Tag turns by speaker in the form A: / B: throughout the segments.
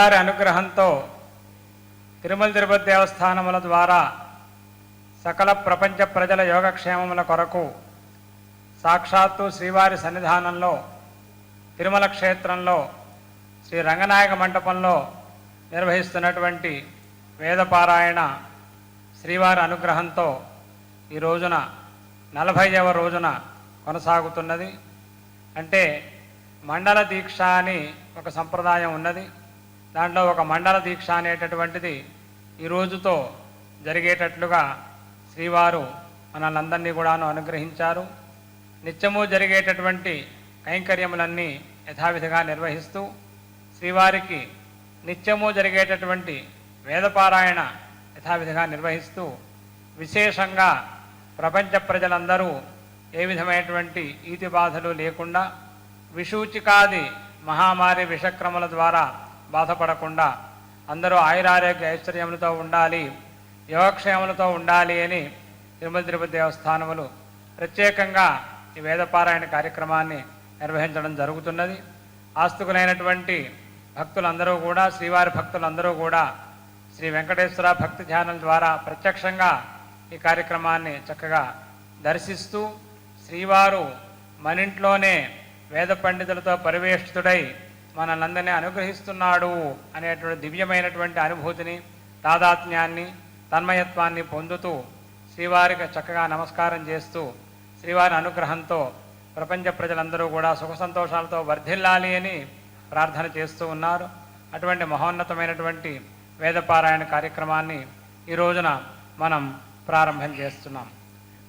A: శ్రీవారి అనుగ్రహంతో తిరుమల తిరుపతి దేవస్థానముల ద్వారా సకల ప్రపంచ ప్రజల యోగక్షేమముల కొరకు సాక్షాత్తు శ్రీవారి సన్నిధానంలో తిరుమల క్షేత్రంలో శ్రీ రంగనాయక మంటపంలో నిర్వహిస్తున్నటువంటి వేదపారాయణ శ్రీవారి అనుగ్రహంతో ఈ రోజున 40వ రోజున కొనసాగుతున్నది. అంటే మండల దీక్ష అని ఒక సంప్రదాయం ఉన్నది. దాంట్లో ఒక మండల దీక్ష అనేటటువంటిది ఈ రోజుతో జరిగేటట్లుగా శ్రీవారు మనల్ని కూడాను అనుగ్రహించారు. నిత్యము జరిగేటటువంటి కైంకర్యములన్నీ యథావిధిగా నిర్వహిస్తూ శ్రీవారికి నిత్యము జరిగేటటువంటి వేదపారాయణ యథావిధిగా నిర్వహిస్తూ విశేషంగా ప్రపంచ ప్రజలందరూ ఏ విధమైనటువంటి ఈతి బాధలు లేకుండా విషూచికాది మహామారి విషక్రముల ద్వారా బాధపడకుండా అందరూ ఆయురారోగ్య ఐశ్వర్యములతో ఉండాలి, యోగక్షేమములతో ఉండాలి అని తిరుమల తిరుపతి దేవస్థానములు ప్రత్యేకంగా ఈ వేదపారాయణ కార్యక్రమాన్ని నిర్వహించడం జరుగుతున్నది. ఆస్తికులైనటువంటి భక్తులందరూ కూడా, శ్రీవారి భక్తులందరూ కూడా శ్రీ వెంకటేశ్వర భక్తి ధ్యానం ద్వారా ప్రత్యక్షంగా ఈ కార్యక్రమాన్ని చక్కగా దర్శిస్తూ శ్రీవారు మనింట్లోనే వేద పండితులతో పరివేష్టితుడై మనల్నందరినీ అనుగ్రహిస్తున్నాడు అనేటువంటి దివ్యమైనటువంటి అనుభూతిని, తాదాత్మ్యాన్ని, తన్మయత్వాన్ని పొందుతూ శ్రీవారికి చక్కగా నమస్కారం చేస్తూ శ్రీవారి అనుగ్రహంతో ప్రపంచ ప్రజలందరూ కూడా సుఖ సంతోషాలతో వర్ధిల్లాలి అని ప్రార్థన చేస్తూ ఉన్నారు. అటువంటి మహోన్నతమైనటువంటి వేదపారాయణ కార్యక్రమాన్ని ఈ రోజున మనం ప్రారంభం చేస్తున్నాం.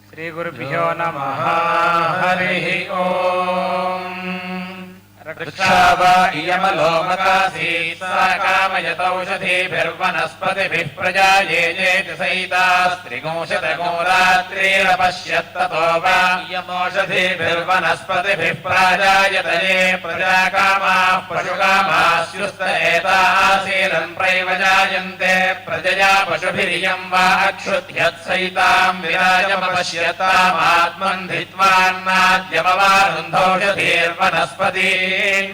A: శ్రీ గురుభ్యో నమః. హరి ఓం.
B: ऋक्षावयमलोमकासीत्साकामयतौषधीभिर्वनस्पतिभिः प्रजायेजेति सहितास्त्रिगुंशतगोरात्रिरपश्यत्ततो वा इयमोषधीभिर्वनस्पतिभिः प्राजायतये प्रजाकामाः पशुकामास्युस्त एतासीरन् प्रैव जायन्ते प्रजया पशुभिरियं वा अक्षुध्यत्सहितां विराजमपश्यतामात्मन् धित्वान्नाद्यमवारुन्धौषधीर्वनस्पती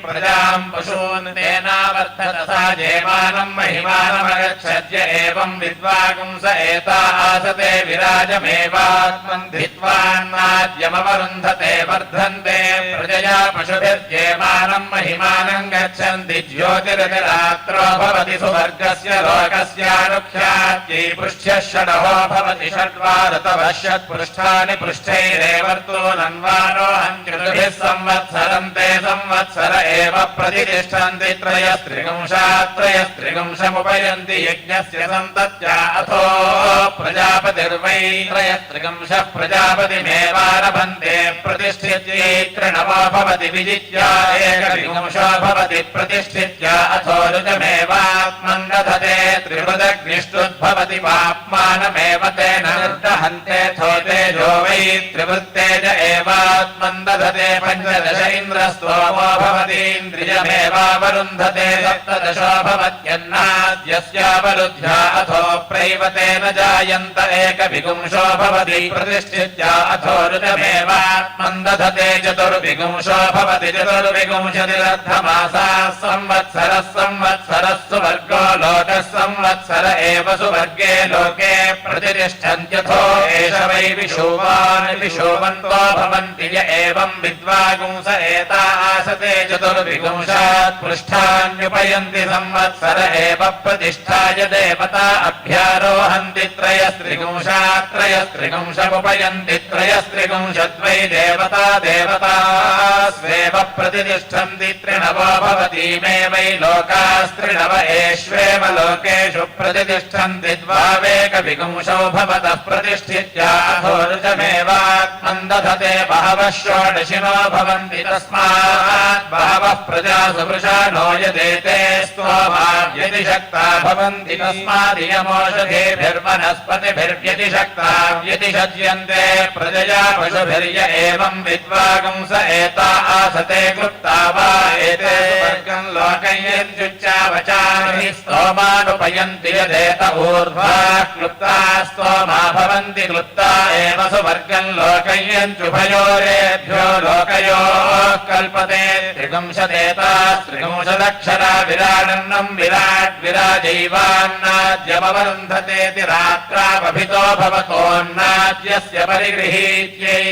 B: प्रजां पशून् तेनावर्धत सा जयमानं महिमानमगच्छद्य एवं विद्वागुंस एता आसते विराजमेवात्मन् धित्वान्नाद्यमवरुन्धते वर्धन्ते प्रजया पशुभिर्जयमानं महिमानं गच्छन्ति ज्योतिरतिरात्रो भवति सुवर्गस्य लोकस्यानुख्यात्यै पृष्ठ्यः षडहो भवति षड्वारतवः षट्पृष्ठानि पृष्ठैरेवर्तूनन्वारोहन् चतुर्भिः संवत्सरन्ते संवत्सर एव प्रतिष्ठन्ति त्रयस्त्रिगुंशमुपयन्ति यज्ञस्य सन्तत्या अथो प्रजापतिर्वै त्रयस्त्रिगुंशः प्रजापतिमेवारभन्ते प्रतिष्ठित्यै तृणवो भवति विजित्या एकविगुंशो भवति प्रतिष्ठित्या अथो ऋजमेवात्मन् दधते त्रिवृदग्निष्टुद्भवति पाप्मानमेव तेन निर्दहन्तेऽथो तेजो वै त्रिवृत्तेज एवात्मन् दधते पञ्चदश इन्द्रस्तोमो भवतीन्द्रियमेवावरुन्धते सप्तदशो भवत्यन्नाद्यस्यावरुद्ध्या अथो प्रैवतेन जायन्त एकविगुंशो भवति प्रतिष्ठित्या अथो ऋतमेवात्मन् दधते चतुर्विगुंशो भवति चतुर्विगुंशतिरर्धमासाः संवत्सरः संवत्सरः सुवर्गो लोकः संवत्सर एव सुवर्गे लोके प्रतिष्ठन्त्यथो एष वै विशोवान् विशोवन्तो भवन्ति य एवं विद्वागुंस एता आसते चतुर्विगुंशात् पृष्ठान्युपयन्ति संवत्सर एव प्रतिष्ठाय देवता अभ्यारोहन्ति त्रयस्त्रिगुंशात् त्रयस्त्रिगुंशमुपयन्ति त्रयस्त्रिगुंशद्वै देवता देवतास्वेव प्रतिष्ठन्ति त्रिणवो भवतीमे वै लोकास्त्रिणव एष्वेव लोकेषु प्रतिष्ठन्ति द्वावेकविगुंशौ भवतः प्रतिष्ठित्या अथोर्जमेवात्मन् दधते बहवः षोडशिनो भवन्ति तस्मात् बहवः प्रजासु वृषाणो यदेते स्तोमाव्यति शक्ता भवन्ति तस्मादियमोषधेभिर्वनस्पतिभिर्व्यति शक्ता व्यतिषज्यन्ते प्रजया पशुभिर्य एवं विद्वागुंस एता आसते क्लुप्ता वा एते सुवर्गं लोकयेत्युच्चावचाभिः स्तोमानुप उपयन्ति यदेत ऊर्ध्वा क्लुप्तास्तोमा भवन्ति क्लुप्ता एव सुवर्गम् लोकयन्त्युभयोरेभ्यो लोकयोः कल्पते त्रिगुंशदेतास्त्रिगुंशदक्षरा विराडन्नम् विराट् विराजैवान्नाद्यमवरुन्धतेति रात्रावभितो भवतोन्नाद्यस्य परिगृहीत्यै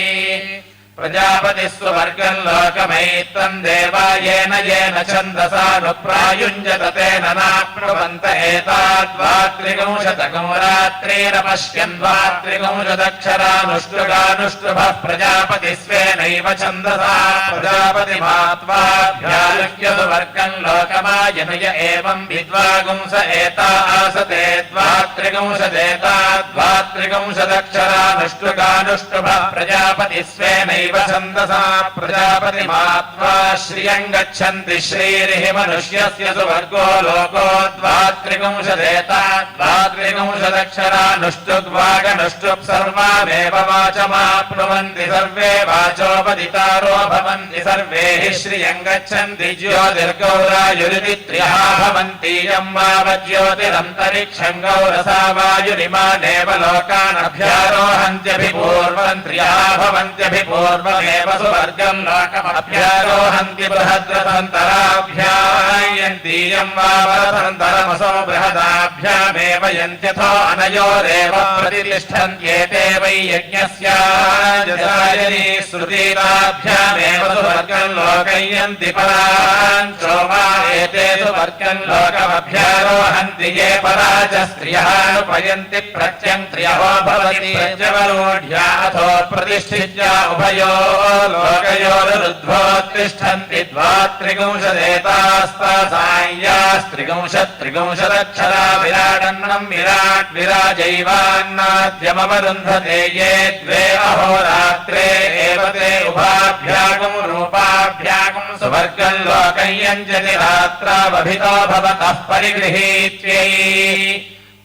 B: प्रजापतिः सुवर्गम् लोकमैत्तम् देवायेन येन छन्दसानुप्रायुञ्जत तेन नाप्नुवन्त एताद्वात्रिगुंशतकम् रात्रिरपश्यन्वात्रिगुंशदक्षरानुष्टुगानुष्टुभः प्रजापतिः स्वेनैव छन्दसा प्रजापतिमात्वाभ्यालुह्य सुवर्गम् लोकमायनुय एवम् विद्वागुंस एता आसते द्वात्रिगुंशदेताद्वात्रिगुंशदक्षरानुष्टुगानुष्टुभः प्रजापतिः स्वेनैव छन्दसा प्रजापतिमात्वा श्रियम् गच्छन्ति श्रीरिहि मनुष्यस्य सुवर्गो लोको द्वात्रिगुंशदेताद्वात्रिगुंशदक्षरानुष्टुग्वागनुष्टुप् सर्वामेव वाचमाप्नुवन्ति सर्वे वाचोपदितारो भवन्ति सर्वे हि श्रियम् गच्छन्ति ज्योतिर्गौरायुरिति त्र्यः भवन्ति यम् वावज्योतिरन्तरिक्षम् गौरसा वायुरिमानेव लोकानभ्यारोहन्त्यभिपूर्वम् त्र्यः भवन्त्यभिपूर्वमेव सुवर्गम् लोकमभ्यारोहन्ति बृहद्रथन्तराभ्यायन्ति यम् वावरथन्तरमसो बृहदाभ्यामेव यन्त्यथो अनयोरेव प्रतिष्ठन्त्येते वै यज्ञस्याजसायनी श्रुतीराभ्यामेव सुवर्गम् लोकयन्ति पराञ्चोमा एते सुवर्गम् लोकमभ्यारोहन्ति ये पराच स्त्रियःपयन्ति प्रत्यङ्त्र्यहो भवति प्रत्यवरोढ्या अथो प्रतिष्ठित्या उभयो लोकयोरुध्वोत्तिष्ठन्ति द्वात्रिगुंशदेतास्तासाय्यास्त्रिगुंशत्रिगुंशदक्षरा विराडन्नम् विराट् विराजैवान्नाद्यमवरुन्धते ये द्वे अहोरात्रे एव ते उभाभ्यागम् रूपाभ्यागम् सुवर्गम् लोकयञ्जति रात्रावभितो भवतः परिगृहीत्यै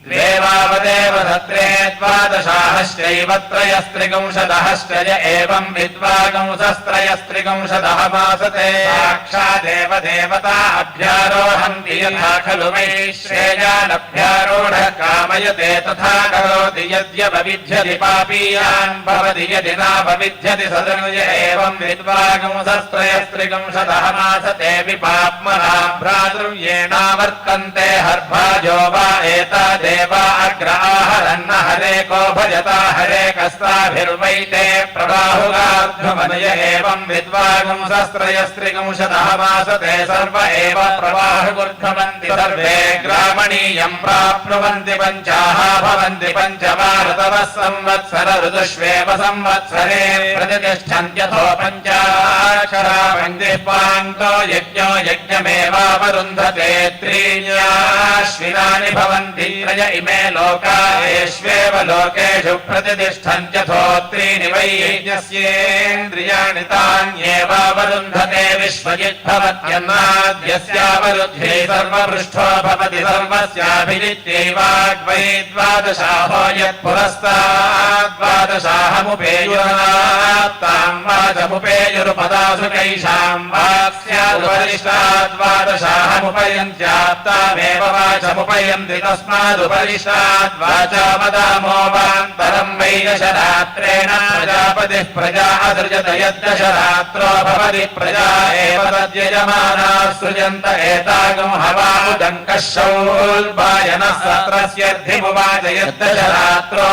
B: द्वेवावदेव तत्रे द्वादशाहश्चैव त्रयस्त्रिगुंशदहश्चय एवम् विद्वागुंसस्त्रयस्त्रिगुंशदः मासते साक्षादेव देवता अभ्यारोहन्ति यथा खलु वै श्रेयानभ्यारोढः कामयते तथा करोति यद्यपविध्यति पापीयान् भवति यदि नापविध्यति सदनुज एवम् विद्वागुंसस्त्रयस्त्रिगुंशदः मासते विपाप्मना भ्रातृव्येणावर्तन्ते हर्भाजो वा एता देवा अग्राहरन्न हरेको भजता हरेकस्ताभिर्वैते प्रबाहुगार्ध्वमनय एवम् विद्वागुंसस्त्रयस्त्रिगुंशदः मासते सर्व एव प्रबाहुगुर्ध्वमन्ति सर्वे ग्रामणीयम् प्राप्नुवन्ति पञ्चाः भवन्ति पञ्चमाऋतवः संवत्सर ऋतुष्वेव संवत्सरे प्रतिष्ठन्त्यथो पञ्चाक्षरा पङ्क्तिः पान्तो यज्ञो यज्ञमेवावरुन्धते त्रीण्याश्विनानि भवन्ति इमे लोका येष्वेव लोकेषु प्रतिष्ठन्त्यथो त्रीणि वै यज्ञस्येन्द्रियाणि तान्येवावरुन्धते विश्वजिद्भवत्यन्नाद्यस्यावरुध्ये सर्वपृष्ठो भवति सर्वस्याभिजित्यैवाग्वै द्वादशाहो यत्पुरस्ताद्वादशाहमुपेयुरनात्ताम् वाचमुपेयुरुपदासु कैषाम् वाक्स्याद्वादशाहमुपयन्त्यात्तामेव वाचमुपयन्ति तस्मादुपरिष्टाद्वाचामदामोवान्तरम् वै दशरात्रेण प्रजापतिः प्रजा असृजत यद्दशरात्रो भवति प्रजा एव तद्यजमानाः सृजन्त एतागम् हवामुदङ्कः शौल्बायनः सत्रस्यर्धिमुवाच यद्दशरात्रो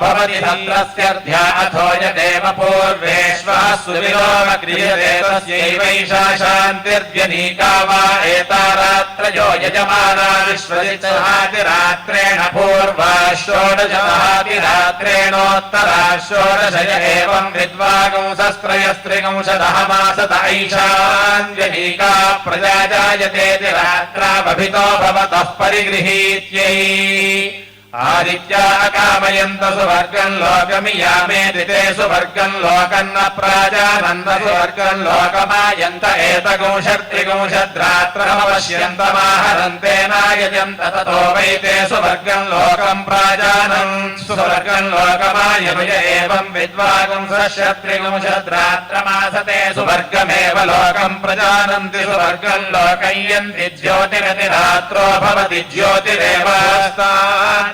B: भवति सत्रस्यर्ध्या अथो यदेव पूर्वेष्वः सुविलोम क्रियते तस्यैवैषा शान्तिर्व्यनीका वा एता रात्रयो यजमाना विश्वजित्सहातिरात्रेण पूर्वा षोडशहातिरात्रेणोत्तरा षोडशय एवम् विद्वागुंसस्त्रयस्त्रिगुंशदः मासत ऐशान्यनीका प्रजा जायतेति रात्रावभितो भवतः परिगृहीत्यै ఆదిత్యా కామయంత సువర్గం లోకమియామేతి తే సువర్గం లోకన్న ప్రాజానంద సువర్గం లోకమాయంత ఏతగుంషత్రిగుంషద్రాత్రమపశ్యంతమాహరంతే నాయజంత తతో వై తే సువర్గం లోకం ప్రాజానం సువర్గం లోకమాయమయ ఏవం విద్వాగం సత్రిగుంషద్రాత్రమాసతే సువర్గమేవ లోకం ప్రజానంతి సువర్గం లోకయ్యంతి జ్యోతిరతిరాత్రో భవతి జ్యోతిరేవ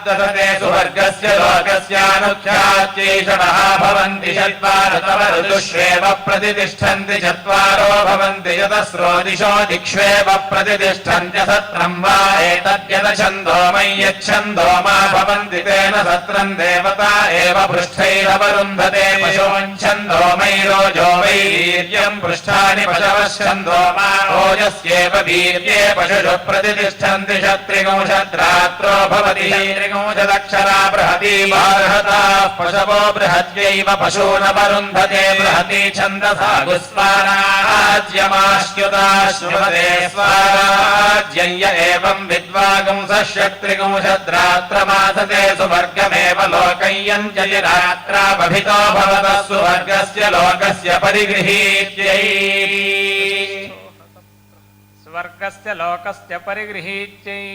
B: దశతే సువర్గస్య లోకస్యానుఖ్యాత్యైషణः భవంతి చత్వార తవ ఋతుష్వేవ ప్రతితిష్ఠन्ति చత్వారో భవంతి యతస్రో దిశో దిక్ష్వేవ ప్రతితిష్ఠन्त्य సత్రం వా ఏతద్యత ఛందోమయి యచ్ఛందో మా భవంతి తేన సత్రం దేవతా ఏవ పృష్ఠైరవరుంధతే పశోఛందోమయి రోజో వై వీర్యం పృష్ఠాని పశవశ్చందో మా ఓజస్యేవ వీర్యే పశుషు ప్రతితిష్ఠन्ति క్షత్రిగుంషద్రాత్రో భవతి త్రిగుంషదక్షరా బృహతి బృహతా పశవో బృహత్యైవ పశూనవరుంధతే బృహతి ఛందసా గుస్వారాజ్యమాశ్యుతాశ్నుమతే స్వారాజ్యయ్య ఏవం విద్వాగం సత్రిగుంషద్రాత్రమాసతే సువర్గమేవ లోకయ్యం జయరాత్రాభితో భవత సువర్గస్య లోకస్య పరిగృహీత్యై
A: స్వర్గస్య లోకస్య పరిగృహీత్యై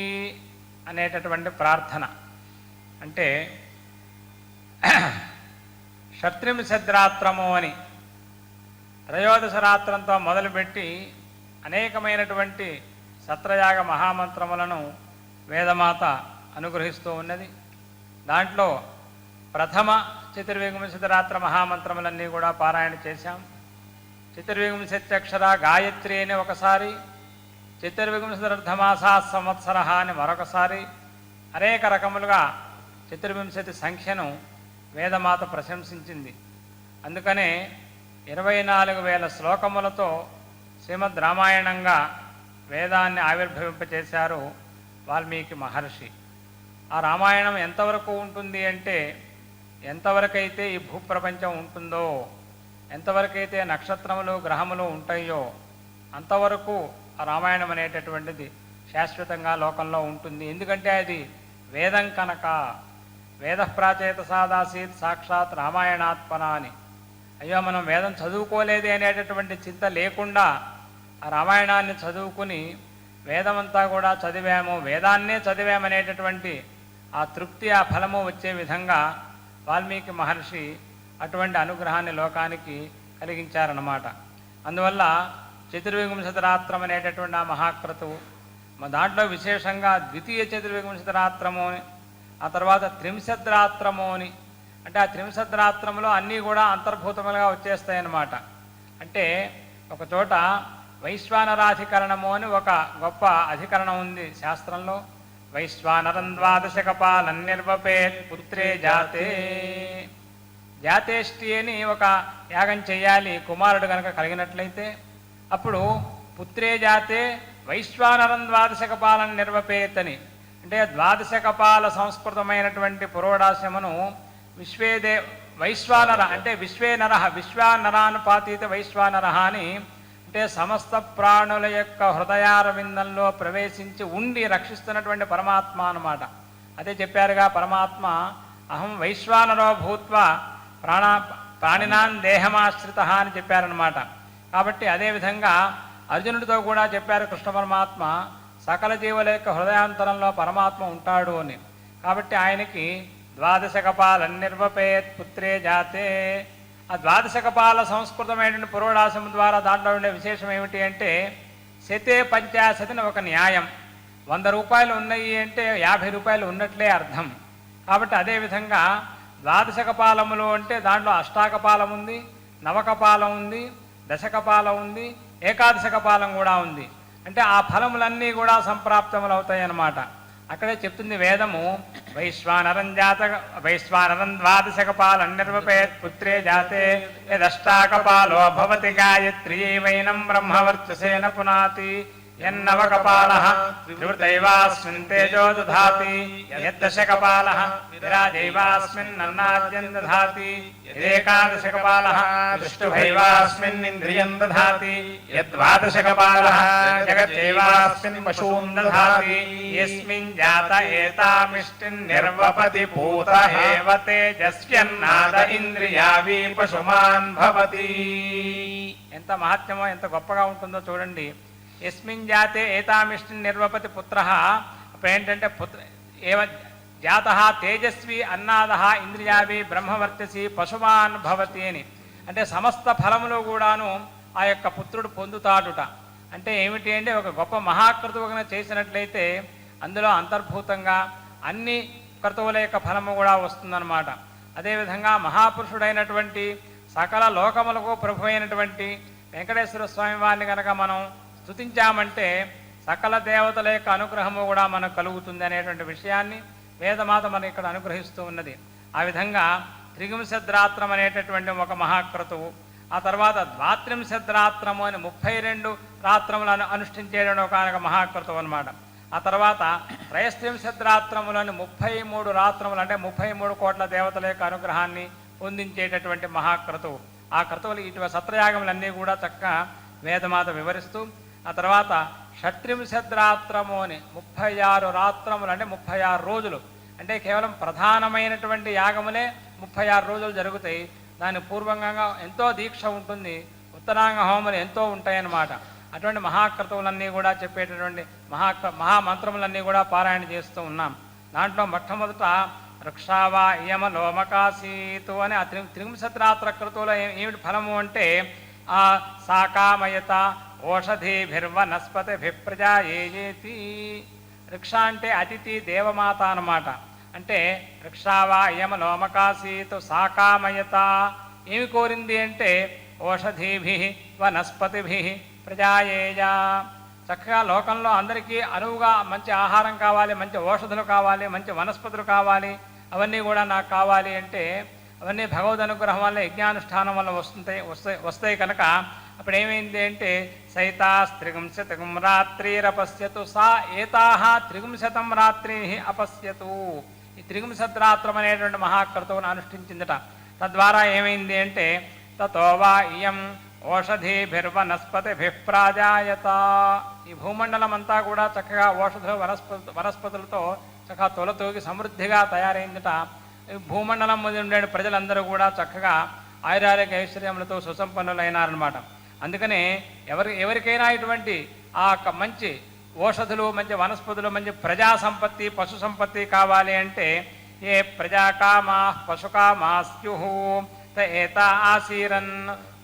A: అనేటటువంటి ప్రార్థన. అంటే షట్త్రింశద్రాత్రము అని త్రయోదశ రాత్రంతో మొదలుపెట్టి అనేకమైనటువంటి సత్రయాగ మహామంత్రములను వేదమాత అనుగ్రహిస్తూ ఉన్నది. దాంట్లో ప్రథమ చతుర్వింశతిరాత్ర మహామంత్రములన్నీ కూడా పారాయణ చేశాం. చతుర్వింశత్యక్షర గాయత్రి అని ఒకసారి, చతుర్వింశతిర్ధమాసా సంవత్సర అని మరొకసారి, అనేక రకములుగా చతుర్వింశతి సంఖ్యను వేదమాత ప్రశంసించింది. అందుకనే 24,000 శ్లోకములతో శ్రీమద్ రామాయణంగా వేదాన్ని ఆవిర్భవింపచేశారు వాల్మీకి మహర్షి. ఆ రామాయణం ఎంతవరకు ఉంటుంది అంటే, ఎంతవరకైతే ఈ భూప్రపంచం ఉంటుందో, ఎంతవరకైతే నక్షత్రములు గ్రహములు ఉంటాయో అంతవరకు ఆ రామాయణం అనేటటువంటిది శాశ్వతంగా లోకంలో ఉంటుంది. ఎందుకంటే అది వేదం కనుక. వేద ప్రాచేత సాదాసీత్ సాక్షాత్ రామాయణాత్మన అని. అయ్యో మనం వేదం చదువుకోలేదే అనేటటువంటి చింత లేకుండా ఆ రామాయణాన్ని చదువుకుని వేదమంతా కూడా చదివాము, వేదాన్నే చదివామనేటటువంటి ఆ తృప్తి, ఆ ఫలము వచ్చే విధంగా వాల్మీకి మహర్షి అటువంటి అనుగ్రహాన్ని లోకానికి కలిగించారన్నమాట. అందువల్ల చతుర్వింశతిరాత్రం అనేటటువంటి ఆ మహాక్రతువు, దాంట్లో విశేషంగా ద్వితీయ చతుర్వింశతిరాత్రము అని, ఆ తర్వాత త్రింశద్రాత్రము అని. అంటే ఆ త్రింశద్రాత్రములో అన్నీ కూడా అంతర్భూతములుగా వచ్చేస్తాయన్నమాట. అంటే ఒక చోట వైశ్వానరాధికరణము అని ఒక గొప్ప అధికరణం ఉంది శాస్త్రంలో. వైశ్వానరం ద్వాదశకపాలం నిర్వపేత్ పుత్రే జాతే. జాతేష్టి అని ఒక యాగం చేయాలి కుమారుడు కనుక కలిగినట్లయితే. అప్పుడు పుత్రే జాతే వైశ్వానరం ద్వాదశకపాలం నిర్వపేత్ అని. అంటే ద్వాదశకపాల సంస్కృతమైనటువంటి పురోడాశ్యమును వైశ్వానర అంటే విశ్వేనర, విశ్వానరానుపాతీత వైశ్వానర అని. అంటే సమస్త ప్రాణుల యొక్క హృదయారవిందంలో ప్రవేశించి ఉండి రక్షిస్తున్నటువంటి పరమాత్మ అన్నమాట. అదే చెప్పారుగా పరమాత్మ అహం వైశ్వానరో భూత్వా ప్రాణినాన్ దేహమాశ్రిత అని చెప్పారనమాట. కాబట్టి అదేవిధంగా అర్జునుడితో కూడా చెప్పారు కృష్ణ పరమాత్మ సకల జీవుల యొక్క హృదయాంతరంలో పరమాత్మ ఉంటాడు అని. కాబట్టి ఆయనకి ద్వాదశకపాలం నిర్వపేత్ పుత్రే జాతే. ఆ ద్వాదశకపాల సంస్కృతమైనటువంటి పురోడాశం ద్వారా దాంట్లో ఉండే విశేషం ఏమిటి అంటే, శతే పంచాశతిని ఒక న్యాయం. 100 రూపాయలు ఉన్నాయి అంటే 50 రూపాయలు ఉన్నట్లే అర్థం. కాబట్టి అదేవిధంగా ద్వాదశకపాలములు అంటే దాంట్లో అష్టాకపాలం ఉంది, నవకపాలం ఉంది, దశకపాలం ఉంది, ఏకాదశకపాలం కూడా ఉంది. అంటే ఆ ఫలములన్నీ కూడా సంప్రాప్తములు అవుతాయి అన్నమాట. అక్కడే చెప్తుంది వేదము, వైశ్వానరం ద్వాదశకపాలం నిర్వపేత్ పుత్రే జాతే యదష్టాకపాలో భవతి గాయత్రీ వైనం బ్రహ్మవర్చసేన పునాతి यन्नवकपालः त्रिवृतैवास्मिन् तेजो दधाति यद्दशकपालः विराजैवास्मिन्नन्नाद्यं दधाति यदेकादशकपालः दृष्टुभैवास्मिन्निन्द्रियं दधाति यद्द्वादशकपालः जगत्यैवास्मिन् पशून् दधाति यस्मिन् जात एतामिष्टिन् निर्वपति पूत एव तेजस्यन्नाद इंद्रियावि पशुमान् भवति। ఎంత మహత్యమో ఎంత గొప్పగా ఉంటుందో చూడండి. యస్మిన్ జాతే ఏతామిష్టి నిర్వపతి పుత్ర. అప్పుడు ఏంటంటే ఏవ జాత తేజస్వి అన్నాద ఇంద్రియావి బ్రహ్మవర్చసి పశుమాన్ భవతి అని. అంటే సమస్త ఫలములు కూడాను ఆ యొక్క పుత్రుడు పొందుతాడుట. అంటే ఏమిటి అంటే ఒక గొప్ప మహాక్రతువుగా చేసినట్లయితే అందులో అంతర్భూతంగా అన్ని క్రతువుల యొక్క ఫలము కూడా వస్తుందన్నమాట. అదేవిధంగా మహాపురుషుడైనటువంటి సకల లోకములకు ప్రభు అయినటువంటి వెంకటేశ్వర స్వామి వారిని కనుక మనం స్తుతించామంటే సకల దేవతల యొక్క అనుగ్రహము కూడా మనకు కలుగుతుంది అనేటువంటి విషయాన్ని వేదమాత మనకి ఇక్కడ అనుగ్రహిస్తూ ఉన్నది. ఆ విధంగా త్రిగుంశద్రాత్రం అనేటటువంటి ఒక మహాక్రతువు, ఆ తర్వాత ద్వాత్రింశద్రాత్రము అని 32 రాత్రములను అనుష్ఠించేటువంటి ఒక మహాక్రతువు అనమాట. ఆ తర్వాత త్రయస్త్రింశద్రాత్రములను 33 రాత్రములు అంటే 33 కోట్ల దేవతల యొక్క అనుగ్రహాన్ని పొందించేటటువంటి మహాక్రతువు. ఆ క్రతువులు ఇటువంటి సత్రయాగములన్నీ కూడా చక్కగా వేదమాత వివరిస్తూ, ఆ తర్వాత షట్త్రింశద్రాత్రము అని 36 రాత్రములు అంటే 36 రోజులు అంటే కేవలం ప్రధానమైనటువంటి యాగములే 36 రోజులు జరుగుతాయి. దాని పూర్వంగా ఎంతో దీక్ష ఉంటుంది, ఉత్తరాంగ హోమములు ఎంతో ఉంటాయన్నమాట. అటువంటి మహాక్రతువులన్నీ కూడా చెప్పేటటువంటి మహామంత్రములన్నీ కూడా పారాయణ చేస్తూ ఉన్నాం. దాంట్లో మొట్టమొదట వృక్షావా ఇయమ లోమకాసీతు అని ఆ త్రిగుంశద్రాత్ర క్రతువులో ఏమిటి ఫలము అంటే ఆ సాకామయత ఓషధీభిర్వనస్పతిభిప్రజాయేతి. వృక్ష అంటే అతిథి దేవమాత అన్నమాట. అంటే వృక్షావా ఇయమ లోమకాసీతు సాకామయత ఏమి కోరింది అంటే ఓషధీభి వనస్పతిభి ప్రజాయేయ. చక్కగా లోకంలో అందరికీ అనువుగా మంచి ఆహారం కావాలి, మంచి ఔషధులు కావాలి, మంచి వనస్పతులు కావాలి, అవన్నీ కూడా నాకు కావాలి అంటే అవన్నీ భగవద్ అనుగ్రహం వల్ల యజ్ఞానుష్ఠానం వల్ల వస్తాయి కనుక అప్పుడు ఏమైంది అంటే సైతాస్త్రిగుంశతం రాత్రిరపశ్యతు సా ఏతాహ త్రిగుంశతం రాత్రి అపశ్యతు. ఈ త్రిగుంశద్రాత్రం అనేటువంటి మహాక్రతువును అనుష్ఠించిందట. తద్వారా ఏమైంది అంటే తతోవా ఇయం ఓషధీభిర్వనస్పతిభిప్రాజాయత. ఈ భూమండలం అంతా కూడా చక్కగా ఓషధులు వనస్పతులతో చక్కగా తొలతూగి సమృద్ధిగా తయారైందట. భూమండలం మీద ఉండే ప్రజలందరూ కూడా చక్కగా ఆయురారోగ్య ఐశ్వర్యములతో సుసంపన్నులైనారనమాట. అందుకనే ఎవరికైనా ఇటువంటి ఆ మంచి ఓషధులు, మంచి వనస్పతులు, మంచి ప్రజా సంపత్తి, పశు సంపత్తి కావాలి అంటే ఏ ప్రజాకామా పశుకామా స్యుః ఏత ఆసీరన్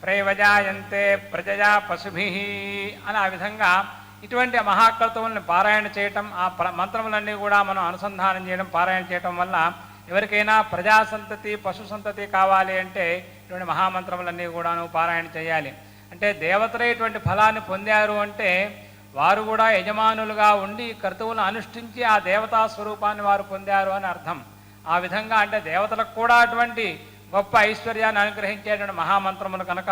A: ప్రేవజాయంతే ప్రజయా పశుభి అని ఆ విధంగా ఇటువంటి మహాక్రతువులను పారాయణ చేయటం, ఆ మంత్రములన్నీ కూడా మనం అనుసంధానం చేయడం, పారాయణ చేయటం వల్ల ఎవరికైనా ప్రజా సంతతి పశు సంతతి కావాలి అంటే ఇటువంటి మహామంత్రములన్నీ కూడాను పారాయణ చేయాలి. అంటే దేవతలే ఇటువంటి ఫలాన్ని పొందారు అంటే వారు కూడా యజమానులుగా ఉండి క్రతువులను అనుష్ఠించి ఆ దేవతా స్వరూపాన్ని వారు పొందారు అని అర్థం. ఆ విధంగా అంటే దేవతలకు కూడా అటువంటి గొప్ప ఐశ్వర్యాన్ని అనుగ్రహించేటువంటి మహామంత్రములు కనుక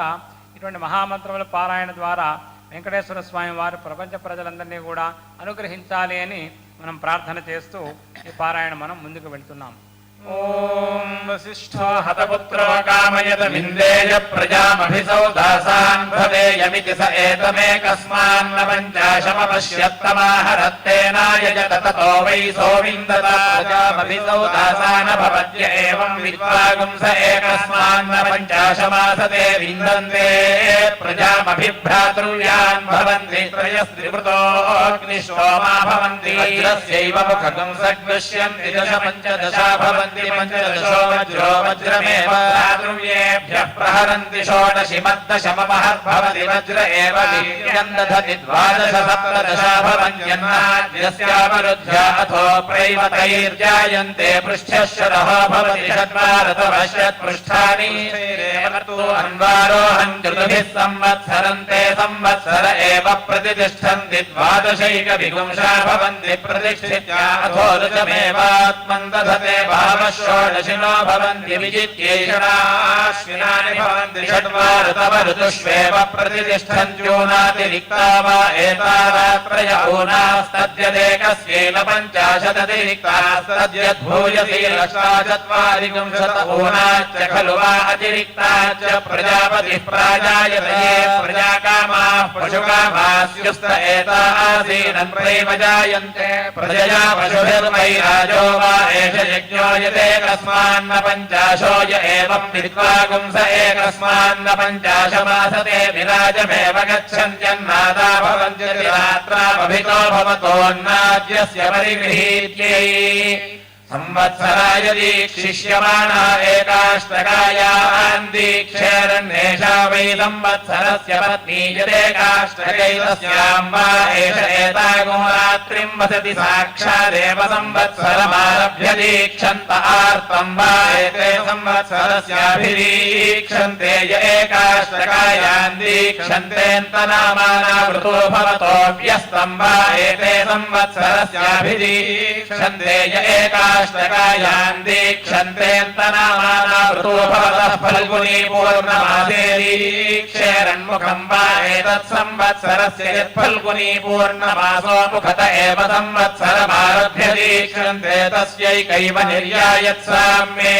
A: ఇటువంటి మహామంత్రముల పారాయణ ద్వారా వెంకటేశ్వర స్వామి వారు ప్రపంచ ప్రజలందరినీ కూడా అనుగ్రహించాలి అని మనం ప్రార్థన చేస్తూ ఈ పారాయణ మనం ముందుకు వెళ్తున్నాం.
B: ఓం వసిష్ఠో హతపుత్రో కామయత విందేయ ప్రజామభిసౌ దాసాన్ భవేయమితి స ఏతమేకస్మాన్న పంచాశమపశ్యత్తమాహరత్తేనాయజత తతో వై సోవిందత ప్రజామభిసౌ దాసాన భవత్య ఏవం విద్వాగుం స ఏకస్మాన్న పంచాశమాసతే విందంతే ప్రజామభిభ్రాతృయాన్ భవంతి త్రయస్త్రివృతోऽగ్నిష్టోమా భవంతి వజ్రస్యైవ ముఖగం సగ్ృశ్యంతి దశ పంచదశా భవంతి పంచదశో వజ్రో వజ్రమేవ ద్రవ్యేభ్యః ప్రహరంతి షోడశి మద్దశమమహద్భవతి వజ్ర ఏవ వీర్యం దధతి ద్వాదశ సప్తదశా భవంత్యన్నాద్యస్యావరుధ్య అథో ప్రైవతైర్జాయంతే పృష్ఠశరః భవతి చత్వారతమశ్యత్పృష్ఠాని అన్వారోహం చతుర్భిः సంవత్సరంతే సంవత్సర ఏవ ప్రతిష్ఠन्ति ద్వాదశైక విగుంషా భవంతి ప్రతిష్ఠిత్య అథో రుచమేవాత్మన్ దధతే భావ नवः षोडशिनो भवन्ति विजित्यैषणाश्विनानि भवन्ति षड्वाऋतव ऋतुष्वेव प्रतिष्ठन्त्यूनातिरिक्ता वा एतारात्रय ऊनास्तद्यदेकस्यैव पञ्चाशदतिरिक्तास्तद्यद्भूयसी लक्षाचत्वारिंशत ऊनाश्च खलु वा अतिरिक्ताश्च प्रजापतिः प्राजायते प्रजाकामाः पशुकामास्युस्त एता आसीनन् प्रैव जायन्ते प्रजया पशुभिर्वैराजो वा एष यज्ञो यदेकस्मान्न पञ्चाशो य एवं विद्वा गुंस एकस्मान्न पञ्चाशमासते विराजमेव गच्छन्त्यन्नादा भवन्त्यति रात्रामभितो भवतोन्नाद्यस्य परिगृहीत्यै संवत्सराय दीक्षिष्यमाणः एकाष्टकायान् दीक्षेरन्नेषा वै संवत्सरस्य पत्नी यदेकाष्टकैतस्यां वा एष एतागो रात्रिं वसति साक्षादेव संवत्सरमारभ्य दीक्षन्त आर्तं वा एते संवत्सरस्याभिदीक्षन्ते य एकाष्टकायान् दीक्षन्तेऽन्तनामानावृतो भवतो व्यस्तं वा एते संवत्सरस्याभिदीक्षन्ते य एकाष्टकायान् दीक्षन्तेऽन्तनामानावृतो भवतः फल्गुनी पूर्णमासे दीक्षेरन्मुखं वा एतत् संवत्सरस्य यत्फल्गुनी पूर्णमासो मुखत एव संवत्सरमारभ्य दीक्षन्ते तस्यैकैव निर्यायत्साम्ये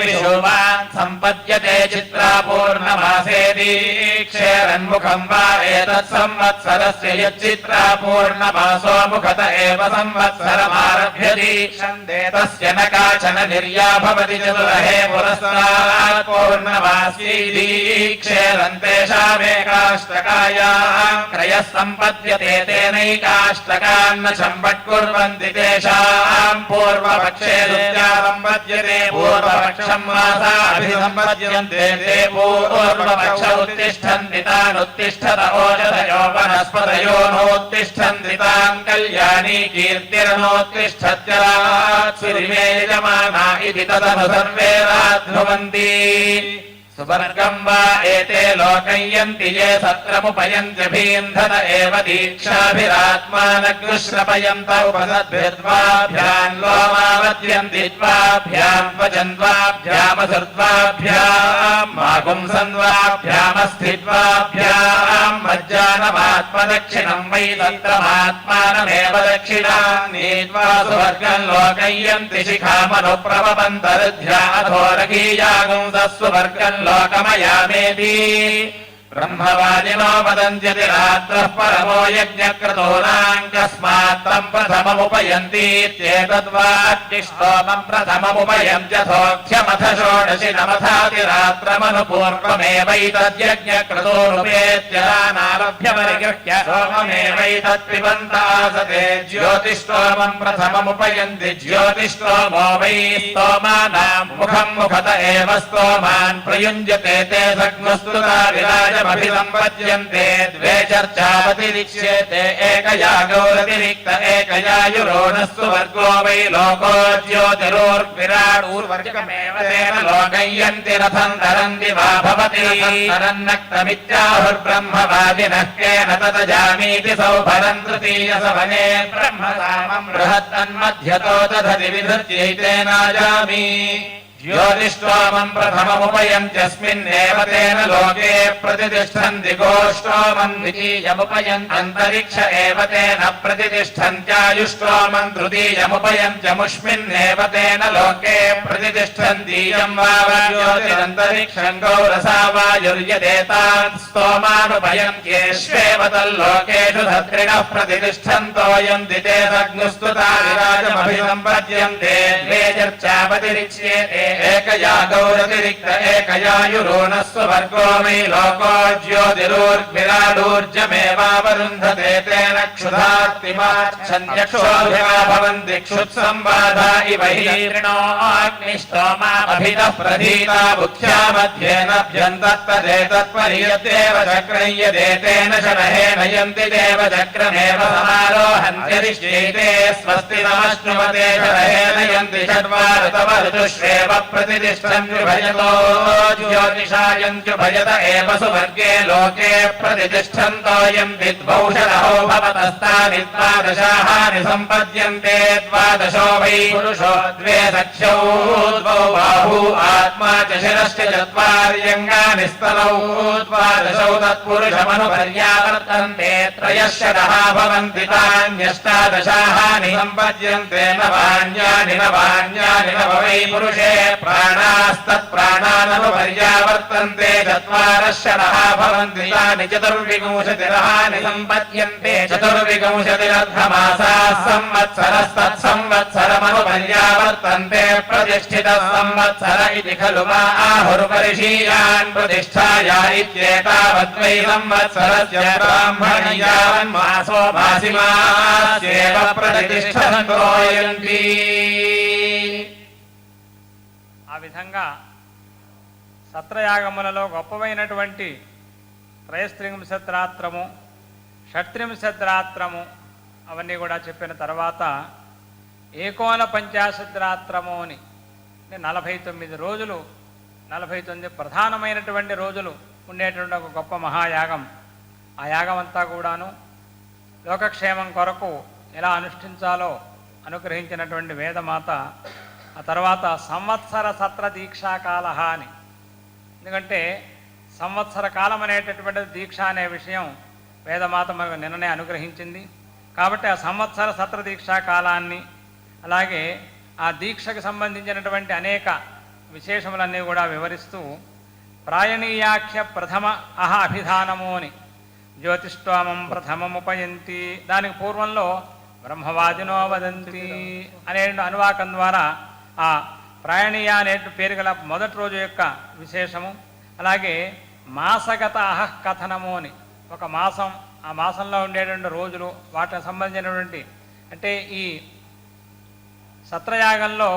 B: विशुवान् सम्पद्यते चित्रा पूर्णमासे दीक्षेरन्मुखं वा एतत् संवत्सरस्य यच्चित्रा पूर्णमासो मुखत एव संवत्सरमारभ्य दीक्षन्ते तस्य न काचन निर्या भवति चतुरहे पुरस्तात् पूर्णमासी दीक्षेरन्तेषामेकाष्टकायां क्रयः सम्पद्यते तेनैकाष्टकान्न सम्पत्कुर्वन्ति तेषां पूर्वपक्षे दुत्या सम्पद्यते पूर्वपक्षं मासाभिसम्पद्यन्ते ते पूर्वपक्ष उत्तिष्ठन्ति तानुत्तिष्ठत ओषधयो वनस्पतयो नोत्तिष्ठन्ति तान् कल्याणी कीर्तिरनोत्तिष्ठत्यरात्सुरिमे यजमाना इति तदनु सर्वे राध्नुवन्ति सुवर्गं वा एते लोकयन्ति ये सत्रमुपयन्त्यभीन्धत एव दीक्षाभिरात्मानग्रुश्रपयन्त उपसद्भिर्द्वाभ्यां लोमावद्यन्ति द्वाभ्यां वचन्द्वाभ्यामसुर्द्वाभ्यां मागुंसन्द्वाभ्यामस्थिद्वाभ्यां मज्जानमात्मदक्षिणं वै दत्तमात्मानमेव दक्षिणान्नीत्वा सुवर्गं लोकयन्ति शिखामनुप्रवपन्तरुध्या अधोरगीयागुंसस्वर्गं लोकमयामेति ब्रह्मवादिनो वदन्त्यति रात्रः परमो यज्ञक्रतूनां कस्मात् तं प्रथममुपयन्तीत्येतद्वाग्निष्टोमं प्रथममुपयन्त्यथोऽख्यमथ षोडशि नमथाति रात्रमनुपूर्वमेवैतद्यज्ञक्रतूरुपेत्यनारभ्य परिगृह्य सोममेवैतत्पिबन्त आसते ज्योतिष्टोमं प्रथममुपयन्ति ज्योतिष्टोमो वै स्तोमानां मुखं मुखत एव स्तोमान् प्रयुञ्जते ते सग्नस्तुता विराज अभिसम्पद्यन्ते द्वे चर्चावतिरिच्येते एकया गौरतिरिक्त एकयायुरोनस्तु वर्गो वै लोको ज्योतिरोर्विराडूर्वर्गमेव तेन लोकयन्ति रथं धरन्ति वा भवति तरन्नक्तमित्याहुर्ब्रह्मवादिनः केन ततजामीति सौभरं तृतीयसवने ब्रह्मसामं बृहत्तन्मध्यतो दधति विधृत्यैतेनाजामि ज्योतिष्टोमं प्रथममुपयन्त्यस्मिन्नेव तेन लोके प्रतिष्ठन्ति गोष्टोमं द्वितीयमुपयन्ति अन्तरिक्ष एव तेन प्रतिष्ठन्त्यायुष्टोमं तृतीयमुपयन्त्यमुष्मिन्नेव तेन लोके प्रतिष्ठन्तीयं वायुर्यन्तरिक्षं गौरसा वायुर्यदेतान् स्तोमानुपयन्त्येष्वेव तल्लोकेषु धत्रिणः प्रतिष्ठन्तोऽयं दिते सग्नुस्तुता विराजमभिसम्पद्यन्ते द्वे चर्चावतिरिच्येते एकया गौरतिरिक्त एकयायुरोनस्व वर्गो वै लोको ज्योतिरोर्विराडूर्जमेवावरुन्धते तेन क्षुधार्तिमाच्छन्त्यक्षोभिमा भवन्ति क्षुत्संवादा इव हीर्णो अग्निष्टोमाभितः प्रधीता बुद्ध्या मध्येनाभ्यन्तत्तदेतत्परियत्येव चक्रं यदेतेन शरहेन यन्ति देव चक्रमेव समारोहन्त्यरिष्यैते स्वस्ति नमश्नुमते शरहेन यन्ति षड्वा ऋतव ऋतुष्वेव प्रतिष्ठन्त्युभयतो ज्योतिषायन्त्युभयत एव सुवर्गे लोके प्रतिष्ठन्तोऽयं विद्वौषधो भवतस्तानि द्वादशाहानि सम्पद्यन्ते द्वादशो वै पुरुषो द्वे सख्यौ द्वौ बाहू आत्मा च शिरश्च चत्वार्यङ्गानि स्तनौ द्वादशौ तत्पुरुषमनुपर्यावर्तन्ते त्रयश्चरः भवन्ति तान्यष्टादशाहानि सम्पद्यन्ते नवान्यानि नवान्यानि नव वै पुरुषे प्राणास्तत्प्राणाननुपर्यावर्तन्ते चत्वारश्चरः भवन्ति तानि चतुर्विंशतिरहानि सम्पद्यन्ते चतुर्विंशतिरर्धमासाः संवत्सरस्तत्संवत्सरमनुपर्यावर्तन्ते प्रतिष्ठितः संवत्सर इति खलु वा आहुर्परिशीयान् प्रतिष्ठाया इत्येतावद्वै संवत्सरस्य ब्राह्मणीयावन्मासो मासिमास्येव प्रतिष्ठन्तोऽयन्ति।
A: ఆ విధంగా సత్రయాగములలో గొప్పవైనటువంటి త్రయస్త్రింశద్రాత్రము షట్త్రింశద్రాత్రము అవన్నీ కూడా చెప్పిన తర్వాత ఏకోన పంచాశద్రాత్రము అని 49 రోజులు 49 ప్రధానమైనటువంటి రోజులు ఉండేటువంటి ఒక గొప్ప మహాయాగం. ఆ యాగం అంతా కూడాను లోకక్షేమం కొరకు ఎలా అనుష్ఠించాలో అనుగ్రహించినటువంటి వేదమాత. ఆ తర్వాత సంవత్సర సత్ర దీక్షాకాల అని, ఎందుకంటే సంవత్సర కాలం అనేటటువంటి దీక్ష అనే విషయం వేదమాత మనకు నిన్ననే అనుగ్రహించింది. కాబట్టి ఆ సంవత్సర సత్ర దీక్షా కాలాన్ని, అలాగే ఆ దీక్షకు సంబంధించినటువంటి అనేక విశేషములన్నీ కూడా వివరిస్తూ ప్రాయణీయాఖ్య ప్రథమ అభిధానము అని, జ్యోతిష్ఠోమం ప్రథమముపయంతి, దానికి పూర్వంలో బ్రహ్మవాదినో వదంతి అనే అనువాకం ద్వారా ఆ ప్రాయణీయ అనే పేరు గల మొదటి రోజు యొక్క విశేషము, అలాగే మాసగత కథనము అని, ఒక మాసం, ఆ మాసంలో ఉండేటువంటి రోజులు, వాటికి సంబంధించినటువంటి, అంటే ఈ సత్రయాగంలో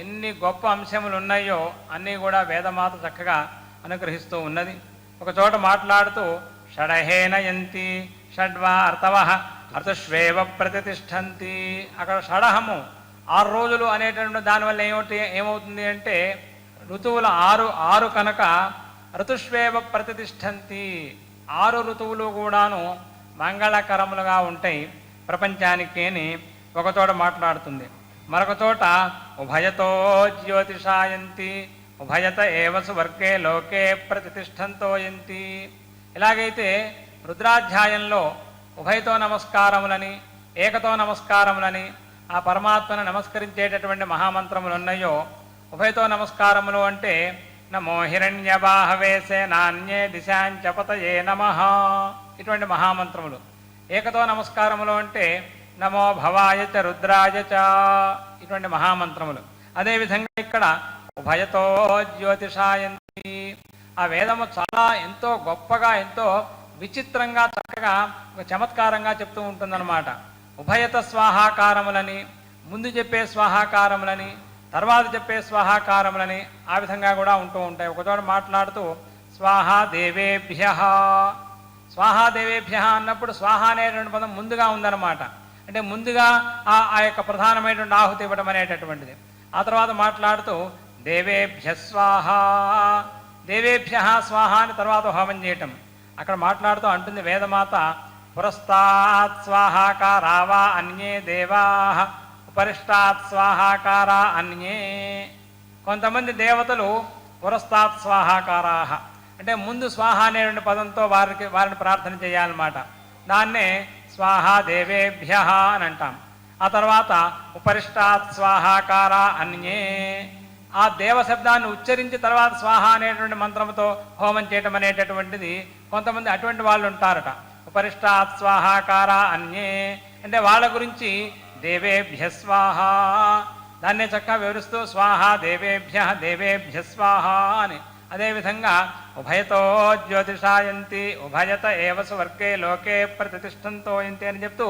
A: ఎన్ని గొప్ప అంశములు ఉన్నాయో అన్నీ కూడా వేదమాత చక్కగా అనుగ్రహిస్తూ ఉన్నది. ఒక చోట మాట్లాడుతూ షడహేనయంతి షడ్వా అర్థవ అర్థశ్వేవ ప్రతిష్టంతి, అక్కడ షడహము 6 రోజులు అనేటువంటి దానివల్ల ఏమవుతుంది అంటే ఋతువులు 6 కనుక ఋతుష్వేవ ప్రతిష్టంతి, 6 ఋతువులు కూడాను మంగళకరములుగా ఉంటాయి ప్రపంచానికి అని ఒక చోట మాట్లాడుతుంది. మరొక చోట ఉభయతో జ్యోతిషాయంతి ఉభయత ఏవ సువర్గే లోకే ప్రతిష్టంతోయంతి. ఎలాగైతే రుద్రాధ్యాయంలో ఉభయతో నమస్కారములని ఏకతో నమస్కారములని ఆ పరమాత్మను నమస్కరించేటటువంటి మహామంత్రములు ఉన్నాయో, ఉభయతో నమస్కారములు అంటే నమో హిరణ్యబాహవేసే నాణ్యే దిశాంచపతయే నమః, ఇటువంటి మహామంత్రములు. ఏకతో నమస్కారములు అంటే నమో భవాయ చ రుద్రాయ చ, ఇటువంటి మహామంత్రములు. అదేవిధంగా ఇక్కడ ఉభయతో జ్యోతిషాయంతి, ఆ వేదము చాలా ఎంతో గొప్పగా, ఎంతో విచిత్రంగా, చక్కగా, ఒక చమత్కారంగా చెప్తూ ఉంటుందన్నమాట. ఉభయత స్వాహాకారములని, ముందు చెప్పే స్వాహాకారములని, తర్వాత చెప్పే స్వాహాకారములని, ఆ విధంగా కూడా ఉంటూ ఉంటాయి. ఒకచోట మాట్లాడుతూ స్వాహా దేవేభ్య, స్వాహా దేవేభ్య అన్నప్పుడు స్వాహ అనేటువంటి పదం ముందుగా ఉందన్నమాట. అంటే ముందుగా ఆ యొక్క ప్రధానమైనటువంటి ఆహుతి ఇవ్వడం అనేటటువంటిది. ఆ తర్వాత మాట్లాడుతూ దేవేభ్య స్వాహ, దేవేభ్య స్వాహ అని తర్వాత హోమం చేయటం. అక్కడ మాట్లాడుతూ అంటుంది వేదమాత, పురస్తాత్ స్వాహాకారా వా అన్యే దేవా ఉపరిష్టాత్ స్వాహాకారా అన్యే. కొంతమంది దేవతలు పురస్తాత్ స్వాహాకారా అంటే ముందు స్వాహ అనేటువంటి పదంతో వారిని ప్రార్థన చేయాలన్నమాట. దాన్నే స్వాహా దేవేభ్య అని అంటాం. ఆ తర్వాత ఉపరిష్టాత్ స్వాహాకారా అన్యే, ఆ దేవశబ్దాన్ని ఉచ్చరించి తర్వాత స్వాహ అనేటువంటి మంత్రంతో హోమం చేయటం అనేటటువంటిది కొంతమంది అటువంటి వాళ్ళు ఉంటారట. ఉపరిష్టాత్ స్వాహాకారా అన్యే అంటే వాళ్ళ గురించి దేవేభ్య స్వాహ, దాన్నే చక్కగా వివరిస్తూ స్వాహ దేవేభ్య దేవేభ్య స్వాహ అని. అదేవిధంగా ఉభయతో జ్యోతిషాయంతి ఉభయత ఏవ సువర్గే లోకే ప్రతిష్టంతోయంతి అని చెప్తూ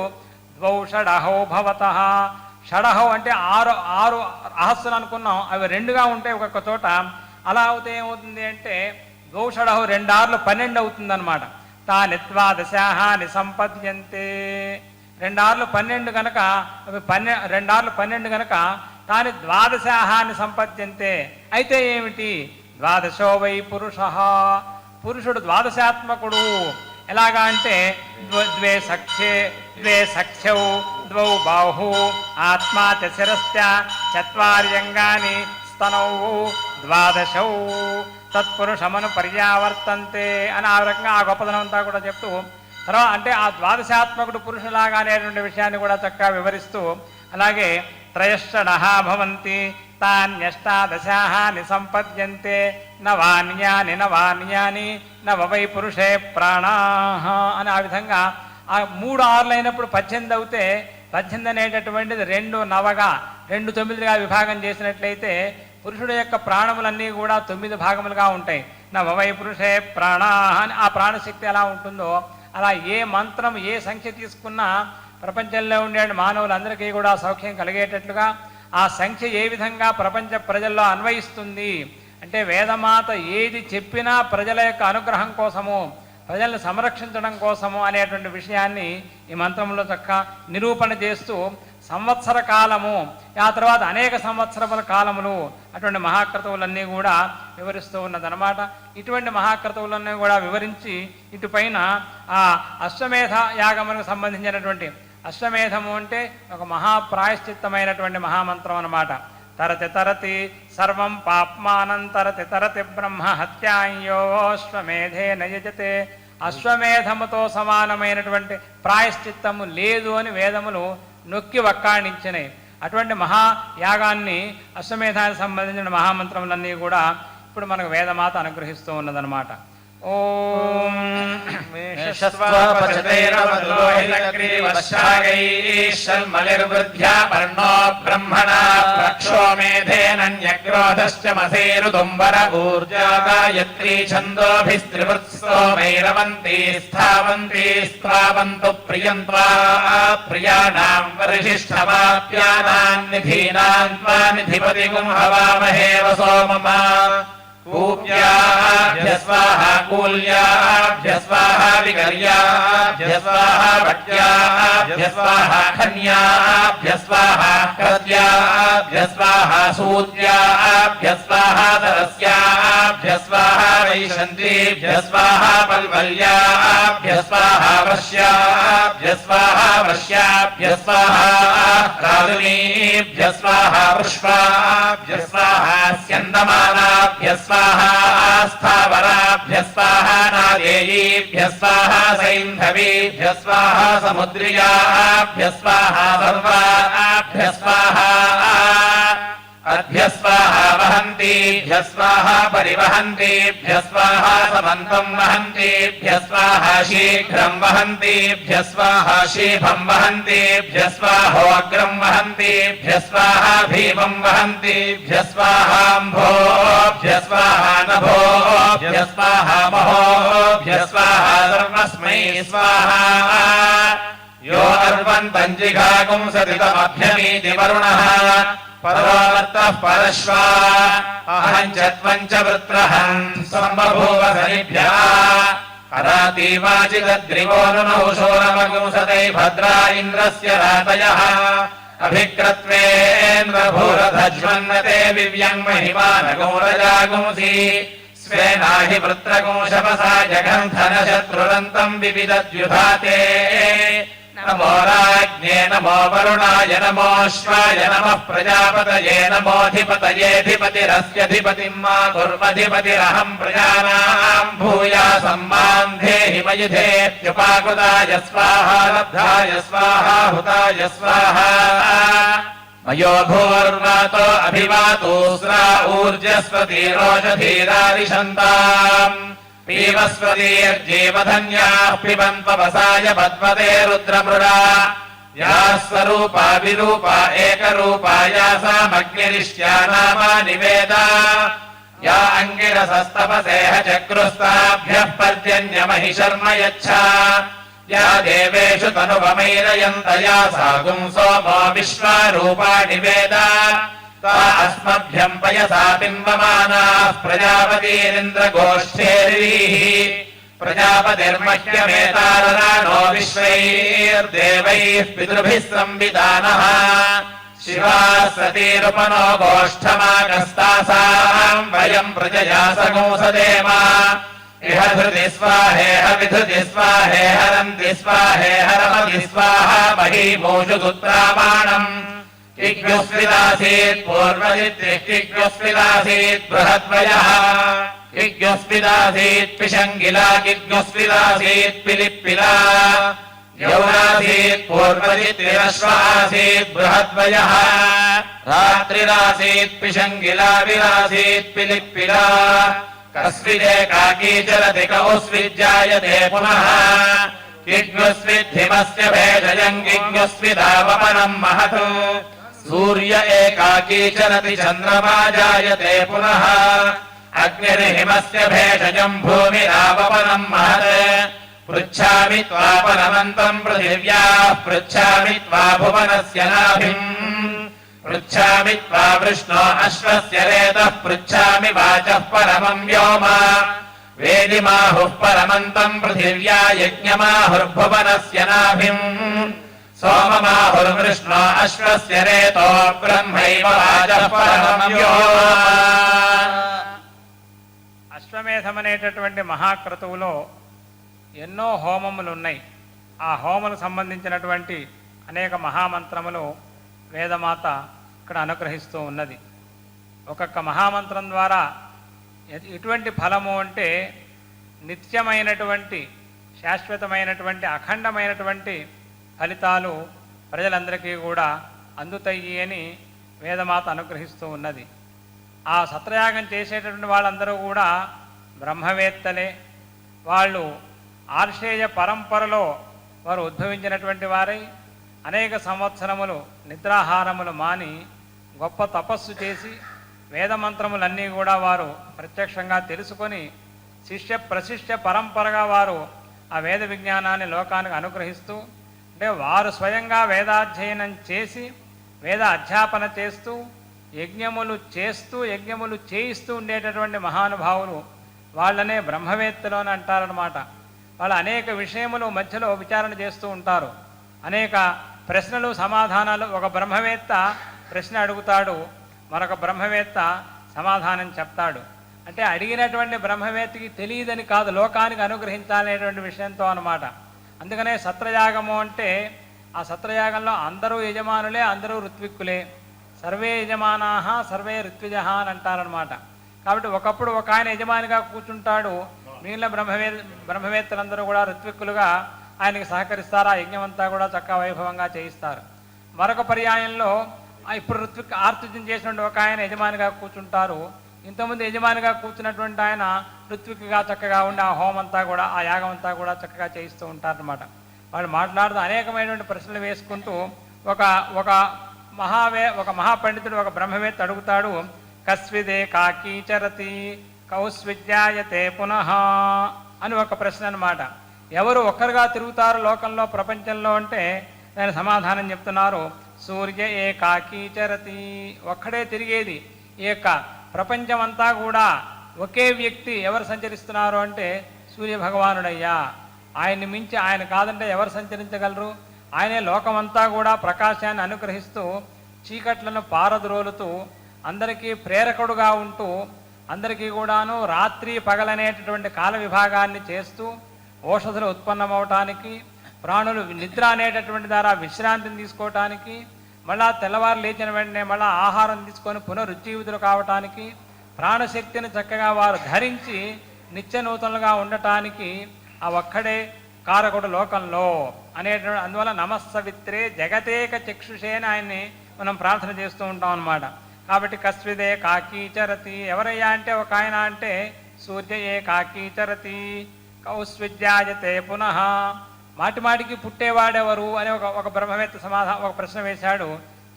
A: ద్వౌ షడహో భవత. షడహో అంటే 6 అహస్సులు అనుకున్నాం, అవి 2గా ఉంటాయి ఒక్కొక్క చోట. అలా అవుతే ఏమవుతుంది అంటే ద్వౌ షడహో 2 6 12 అవుతుందన్నమాట. తాని ద్వాదశాహాని సంపద్యంతే, 2 6 12 కనుక అవి 2 6 12 కనుక తాని ద్వాదశాహాన్ని సంపద్యంతే. అయితే ఏమిటి? ద్వాదశో వై పురుష, పురుషుడు ద్వాదశాత్మకుడు. ఎలాగా అంటే ద్వే సఖ్యౌ ద్వౌ బాహు ఆత్మా చ శిరశ్చ చత్వార్యంగాని స్తనౌ ద్వాదశౌ తత్పురుషమను పర్యావర్తంతే అని ఆ రకంగా ఆ గొప్పదనం అంతా కూడా చెప్తూ తర్వాత అంటే ఆ ద్వాదశాత్మకుడు పురుషులాగా అనేటువంటి విషయాన్ని కూడా చక్కగా వివరిస్తూ, అలాగే త్రయశ్చడః భవంతి తాన్యష్టాదశాహాని సంపద్యంతే నవాన్యాని నవాన్యాని నవ వై పురుషే ప్రాణాః అని ఆ విధంగా ఆ 3 6 అయినప్పుడు 18 అవుతే 18 అనేటటువంటిది 2 9గా 2 9గా విభాగం చేసినట్లయితే పురుషుడు యొక్క ప్రాణములన్నీ కూడా 9 భాగములుగా ఉంటాయి. నవ వై పురుషే ప్రాణాః అని ఆ ప్రాణశక్తి ఎలా ఉంటుందో అలా ఏ మంత్రం ఏ సంఖ్య తీసుకున్నా ప్రపంచంలో ఉండే మానవులందరికీ కూడా సౌఖ్యం కలిగేటట్లుగా ఆ సంఖ్య ఏ విధంగా ప్రపంచ ప్రజల్లో అన్వయిస్తుంది అంటే వేదమాత ఏది చెప్పినా ప్రజల యొక్క అనుగ్రహం కోసము, ప్రజల్ని సంరక్షించడం కోసము అనేటువంటి విషయాన్ని ఈ మంత్రంలో చక్కగా నిరూపణ చేస్తూ సంవత్సర కాలము ఆ తర్వాత అనేక సంవత్సరముల కాలములు అటువంటి మహాక్రతువులన్నీ కూడా వివరిస్తూ ఉన్నదన్నమాట. ఇటువంటి మహాక్రతువులన్నీ కూడా వివరించి ఇటుపైన ఆ అశ్వమేధ యాగములకు సంబంధించినటువంటి అశ్వమేధము అంటే ఒక మహాప్రాయశ్చిత్తమైనటువంటి మహామంత్రం అన్నమాట. తరతి తరతి సర్వం పాప్మానం తరతి తరతి బ్రహ్మ హత్యాయోశ్వమేధే నయజతే. అశ్వమేధముతో సమానమైనటువంటి ప్రాయశ్చిత్తము లేదు అని వేదములు నొక్కి వక్కాణించినాయి. అటువంటి మహాయాగాన్ని అశ్వమేధానికి సంబంధించిన మహామంత్రములన్నీ కూడా ఇప్పుడు మనకు వేదమాత అనుగ్రహిస్తూ ఉన్నదన్నమాట. ఓం
B: మేషస్వపచతైరవద్రోహితగ్రీవశ్చాగైశ్చల్మలిర్వృద్ధ్యా పర్ణో బ్రహ్మణా ప్రక్షోమేధేనన్యగ్రోధశ్చమసేరుదుంబర ఊర్జా గాయత్రీ ఛందోభిస్త్రివృత్స్తోమైరవంతి స్థావంతి స్థావంతు ప్రియంత్వా ప్రియాణాం వరిష్ఠవాప్యానాం నిధీనాం త్వా నిధిపతిగుం హవామహే వసోమమా. కూప్యాభ్య స్వాహా కూల్యాభ్య స్వాహా వికర్యాభ్య స్వాహా భట్యాభ్య స్వాహా ఖన్యాభ్య స్వాహా కృత్యాభ్య స్వాహా సూత్యాభ్య స్వాహా సరస్యాభ్య స్వాహా వైశంతీభ్య స్వాహా పల్వల్యాభ్య స్వాహా వర్ష్యాభ్య స్వాహా వర్ష్యాభ్య స్వాహా రాదునీభ్య స్వాహా పుష్పాభ్య స్వాహా స్యందమానాభ్య స్వాహా స్థావరాభ్య స్వాహా నాదేయీభ్య స్వాహా సైంధవీభ్య స్వాహా సముద్రియాభ్య స్వాహా సర్వాభ్య స్వాహా అభ్య స్వాహా వహంతీభ్య స్వాహా పరివహంతీభ్య స్వాహా సమంతం వహంతీభ్య స్వాహా శీఘ్రం వహంతీభ్య స్వాహా శీభం వహంతీభ్య స్వాహోగ్రం వహంతీభ్య స్వాహా భీమం వహంతీభ్య స్వాహాంభోభ్య స్వాహా నభోభ్య స్వాహా మహోభ్య స్వాహా సర్వస్మై స్వాహా. యో అర్వంతం జిఘాగుం సతితమభ్యమీతి వరుణః పరోవర్తః పరశ్వా అహం చ త్వం చ వృత్రహం సంబభూవ సనిభ్యః హరాతీవాచిదద్రివోనునౌ శూరమగుంసతై భద్రా ఇంద్రస్య రాతయః అభిక్రత్వేంద్రభూరధజ్వన్నతే వివ్యం మహిమానగౌరజాగుంసి స్వేనాహి వృత్రగుంశపసా జగంధనశత్రురంతం వివిదద్యుధాతే. నమో రాజ్ఞే నమో వరుణాయ నమోశ్వాయ నమః ప్రజాపతయే నమోధిపతయేధిపతిరస్యధిపతిం మా కుర్మధిపతిరహం ప్రజానాం భూయాసం మాం దేహి మయుధేత్యుపాకృతాయ స్వాహా లబ్ధాయ స్వాహా హుతాయ స్వాహా. మయో భూర్వాతో అభివాతోస్రా ఊర్జస్వతీరోషధీరారిషంతాం పీవస్వతీర్జీవధన్యాః పిబంత్వవసాయ పద్మతే రుద్రమృడా. యా స్వరూపా విరూపా ఏకరూపా యాసామగ్నిరిష్యా నామాని వేద. యా అంగిరసస్తపసేహ చక్రుస్తాభ్యః పర్జన్యమహి శర్మ యచ్చా. యా దేవేషు తనువమైరయంత యాసాగుం సోమో విశ్వారూపాణి వేద. తా అస్మభ్యం పయసా బింబమానాః ప్రజాపతిరింద్రగోష్ఠేర్వీః. ప్రజాపతిర్మహ్యమేతారరాణో విశ్వైర్దేవైః పితృభిः సంవిధానః. शिवा सतीरुपनो गोष्ठमागस्तासाम् वयम् प्रजया सगोसदेम इह धृति स्वाहेह विधृति स्वाहेह रन्ति स्वाहेह रमति स्वाहा महीमोषुदुत्रामाणम् किग्युस्विदासीत् पूर्वजित्तिः किग्युस्विदासीत् बृहद्वयः किग्युस्विदासीत् पिशङ्गिला किग्युस्विदासीत् पिलिप्पिला यौरासीत् पूर्वजित्तिरश्वासीत् बृहद्वयः रात्रिरासीत् पिशङ्गिला विरासीत् पिलिप्पिला कस्विदेकाकी चलति कौस्विज्जायते पुनः किग्युस्विद्धिमस्य भेषजम् किग्युस्विदावपनम् महत् सूर्य एकाकी चलति चन्द्रमा जायते पुनः अग्निर्हिमस्य भेषजम् भूमिरावपनम् महत् पृच्छामि त्वापरमन्तम् पृथिव्याः पृच्छामि त्वा भुवनस्य नाभिम् पृच्छामि त्वा वृष्णो अश्वस्य रेतः पृच्छामि वाचः परमम् व्योम वेदिमाहुः परमन्तम् पृथिव्या यज्ञमाहुर्भुवनस्य नाभिम् सोममाहुर्वृष्णो अश्वस्य रेतो ब्रह्मैव वाचः परमम् व्योम.
A: అశ్వమేధమనేటటువంటి మహాక్రతువులో ఎన్నో హోమములు ఉన్నాయి. ఆ హోమలకు సంబంధించినటువంటి అనేక మహామంత్రములు వేదమాత ఇక్కడ అనుగ్రహిస్తూ ఉన్నది. ఒక్కొక్క మహామంత్రం ద్వారా ఎటువంటి ఫలము అంటే నిత్యమైనటువంటి శాశ్వతమైనటువంటి అఖండమైనటువంటి ఫలితాలు ప్రజలందరికీ కూడా అందుతాయి అని వేదమాత అనుగ్రహిస్తూ ఉన్నది. ఆ సత్రయాగం చేసేటటువంటి వాళ్ళందరూ కూడా బ్రహ్మవేత్తలే. వాళ్ళు ఆర్షేయ పరంపరలో వారు ఉద్భవించినటువంటి వారై అనేక సంవత్సరములు నిద్రాహారములు మాని గొప్ప తపస్సు చేసి వేదమంత్రములన్నీ కూడా వారు ప్రత్యక్షంగా తెలుసుకొని శిష్య ప్రశిష్య పరంపరగా వారు ఆ వేద విజ్ఞానాన్ని లోకానికి అనుగ్రహిస్తూ, అంటే వారు స్వయంగా వేదాధ్యయనం చేసి వేద అధ్యాపన చేస్తూ యజ్ఞములు చేయిస్తూ ఉండేటటువంటి మహానుభావులు వాళ్ళనే బ్రహ్మవేత్తలు అని అంటారనమాట. వాళ్ళు అనేక విషయములు మధ్యలో విచారణ చేస్తూ ఉంటారు. అనేక ప్రశ్నలు సమాధానాలు, ఒక బ్రహ్మవేత్త ప్రశ్న అడుగుతాడు, మరొక బ్రహ్మవేత్త సమాధానం చెప్తాడు. అంటే అడిగినటువంటి బ్రహ్మవేత్తకి తెలియదని కాదు, లోకానికి అనుగ్రహించాలనేటువంటి విషయంతో అన్నమాట. అందుకనే సత్రయాగము అంటే ఆ సత్రయాగంలో అందరూ యజమానులే, అందరూ ఋత్విక్కులే. సర్వే యజమానాహ సర్వే ఋత్విజః అని అంటారనమాట. కాబట్టి ఒకప్పుడు ఒక ఆయన యజమానిగా కూర్చుంటాడు, మిగిలిన బ్రహ్మవేత్తలందరూ కూడా ఋత్విక్కులుగా ఆయనకి సహకరిస్తారు. ఆ యజ్ఞం అంతా కూడా చక్కగా వైభవంగా చేయిస్తారు. మరొక పర్యాయంలో ఇప్పుడు ఆర్తిజ్యం చేసినటువంటి ఒక ఆయన యజమానిగా కూర్చుంటారు. ఇంతకుముందు యజమానిగా కూర్చున్నటువంటి ఆయన ఋత్విక్గా చక్కగా ఉండి ఆ హోమం అంతా కూడా ఆ యాగం అంతా కూడా చక్కగా చేయిస్తూ ఉంటారనమాట. వాళ్ళు మాట్లాడుతూ అనేకమైనటువంటి ప్రశ్నలు వేసుకుంటూ ఒక మహాపండితుడు ఒక బ్రహ్మవేత్త అడుగుతాడు, కస్విదే కాకీచరతి కౌస్విద్యాయతే పునః అని ఒక ప్రశ్న అనమాట. ఎవరు ఒక్కరుగా తిరుగుతారు లోకంలో ప్రపంచంలో అంటే దాని సమాధానం చెప్తున్నారు, సూర్య ఏకాకీచరతి, ఒక్కడే తిరిగేది. ఈ యొక్క ప్రపంచం అంతా కూడా ఒకే వ్యక్తి ఎవరు సంచరిస్తున్నారు అంటే సూర్యభగవానుడయ్యా. ఆయన్ని మించి ఆయన కాదంటే ఎవరు సంచరించగలరు? ఆయనే లోకమంతా కూడా ప్రకాశాన్ని అనుగ్రహిస్తూ చీకట్లను పారద్రోలుతూ అందరికీ ప్రేరకుడుగా ఉంటూ అందరికీ కూడాను రాత్రి పగలనేటటువంటి కాల విభాగాన్ని చేస్తూ ఔషధులు ఉత్పన్నమవటానికి, ప్రాణులు నిద్ర అనేటటువంటి ద్వారా విశ్రాంతిని తీసుకోవటానికి, మళ్ళా తెల్లవారు లేచిన వెంటనే మళ్ళా ఆహారం తీసుకొని పునరుజ్జీవితులు కావటానికి, ప్రాణశక్తిని చక్కగా వారు ధరించి నిత్య నూతనలుగా ఉండటానికి ఆ ఒక్కడే కారకుడు లోకంలో అనేటువంటి. అందువల్ల నమస్సవిత్రే జగతేక చక్షుషే అని ఆయన్ని మనం ప్రార్థన చేస్తూ ఉంటాం అన్నమాట. కాబట్టి కస్విదే కాకీచరతి, ఎవరయ్యా అంటే ఒక ఆయన అంటే సూర్య ఏ కాకీచరతి కౌస్విద్యాయతే పునః, మాటిమాటికి పుట్టేవాడెవరు అని ఒక బ్రహ్మవేత్త ఒక ప్రశ్న వేశాడు.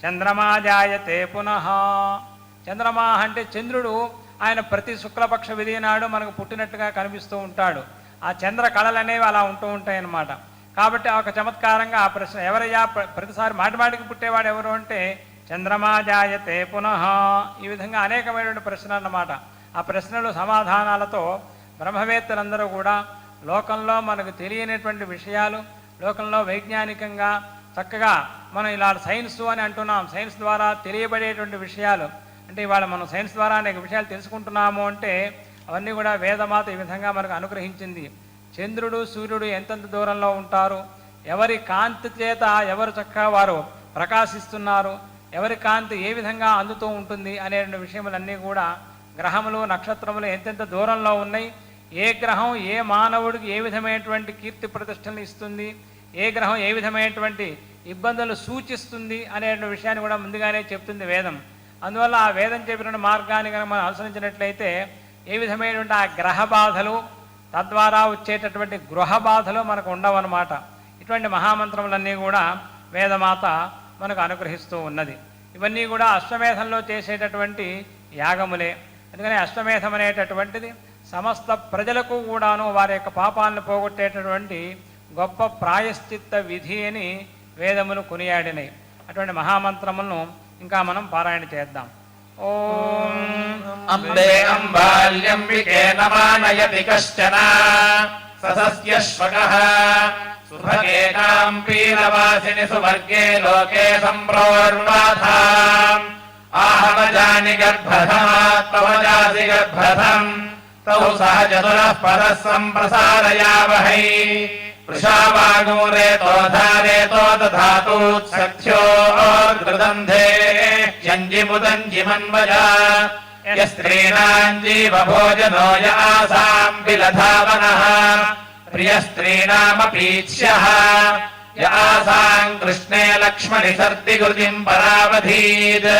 A: చంద్రమా జాయతే పునః, చంద్రమా అంటే చంద్రుడు, ఆయన ప్రతి శుక్లపక్ష విధి నాడు మనకు పుట్టినట్టుగా కనిపిస్తూ ఉంటాడు. ఆ చంద్ర కళలు అనేవి అలా ఉంటూ ఉంటాయి అన్నమాట. కాబట్టి ఒక చమత్కారంగా ఆ ప్రశ్న, ఎవరయ్యా ప్రతిసారి మాటిమాటికి పుట్టేవాడు ఎవరు అంటే చంద్రమా జాయతే పునః. ఈ విధంగా అనేకమైనటువంటి ప్రశ్నలు అన్నమాట. ఆ ప్రశ్నలు సమాధానాలతో బ్రహ్మవేత్తలందరూ కూడా లోకంలో మనకు తెలియనటువంటి విషయాలు, లోకంలో వైజ్ఞానికంగా చక్కగా మనం ఇలా సైన్స్ అని అంటున్నాం. సైన్స్ ద్వారా తెలియబడేటువంటి విషయాలు అంటే ఇవాళ మనం సైన్స్ ద్వారా అనేక విషయాలు తెలుసుకుంటున్నాము అంటే అవన్నీ కూడా వేదమాత ఈ విధంగా మనకు అనుగ్రహించింది. చంద్రుడు సూర్యుడు ఎంతెంత దూరంలో ఉంటారు, ఎవరి కాంతి చేత ఎవరు చక్కగా వారు ప్రకాశిస్తున్నారు, ఎవరి కాంతి ఏ విధంగా అందుతూ ఉంటుంది అనే విషయములన్నీ కూడా, గ్రహములు నక్షత్రములు ఎంతెంత దూరంలో ఉన్నాయి, ఏ గ్రహం ఏ మానవుడికి ఏ విధమైనటువంటి కీర్తి ప్రతిష్టలు ఇస్తుంది, ఏ గ్రహం ఏ విధమైనటువంటి ఇబ్బందులు సూచిస్తుంది అనే విషయాన్ని కూడా ముందుగానే చెప్తుంది వేదం. అందువల్ల ఆ వేదం చెప్పిన మార్గాన్ని కనుక మనం అనుసరించినట్లయితే ఏ విధమైనటువంటి ఆ గ్రహ బాధలు తద్వారా వచ్చేటటువంటి గృహ బాధలు మనకు ఉండవన్నమాట. ఇటువంటి మహామంత్రములన్నీ కూడా వేదమాత మనకు అనుగ్రహిస్తూ ఉన్నది. ఇవన్నీ కూడా అశ్వమేధంలో చేసేటటువంటి యాగములే. అందుకని అశ్వమేధం అనేటటువంటిది సమస్త ప్రజలకు కూడాను వారి యొక్క పాపాలను పోగొట్టేటటువంటి గొప్ప ప్రాయశ్చిత్త విధి అని వేదములు కొనియాడినాయి. అటువంటి మహామంత్రములను ఇంకా మనం పారాయణ చేద్దాం. ఓం
B: అంబే అంబాల్యంబికే నమానయతి కశ్చన ససస్యశ్వకః సుభగే కాంపీనవాసిని సువర్గే లోకే సంప్రోర్వాథాం ఆహవజాని గర్భధమాత్మవజాసి గర్భధం తౌ సహ చతురః పరః సంప్రసారయావహై వృషావాగూరేతోధారేతో దధాతు సఖ్యో గృదంధే యంజిముదంజిమన్వజా యస్త్రీణాం జీవభోజనో యాసాం విలధావనః ప్రియస్త్రీణామపీచ్యః యాసాం కృష్ణే లక్ష్మణి సర్దిగృతిం పరావధీద్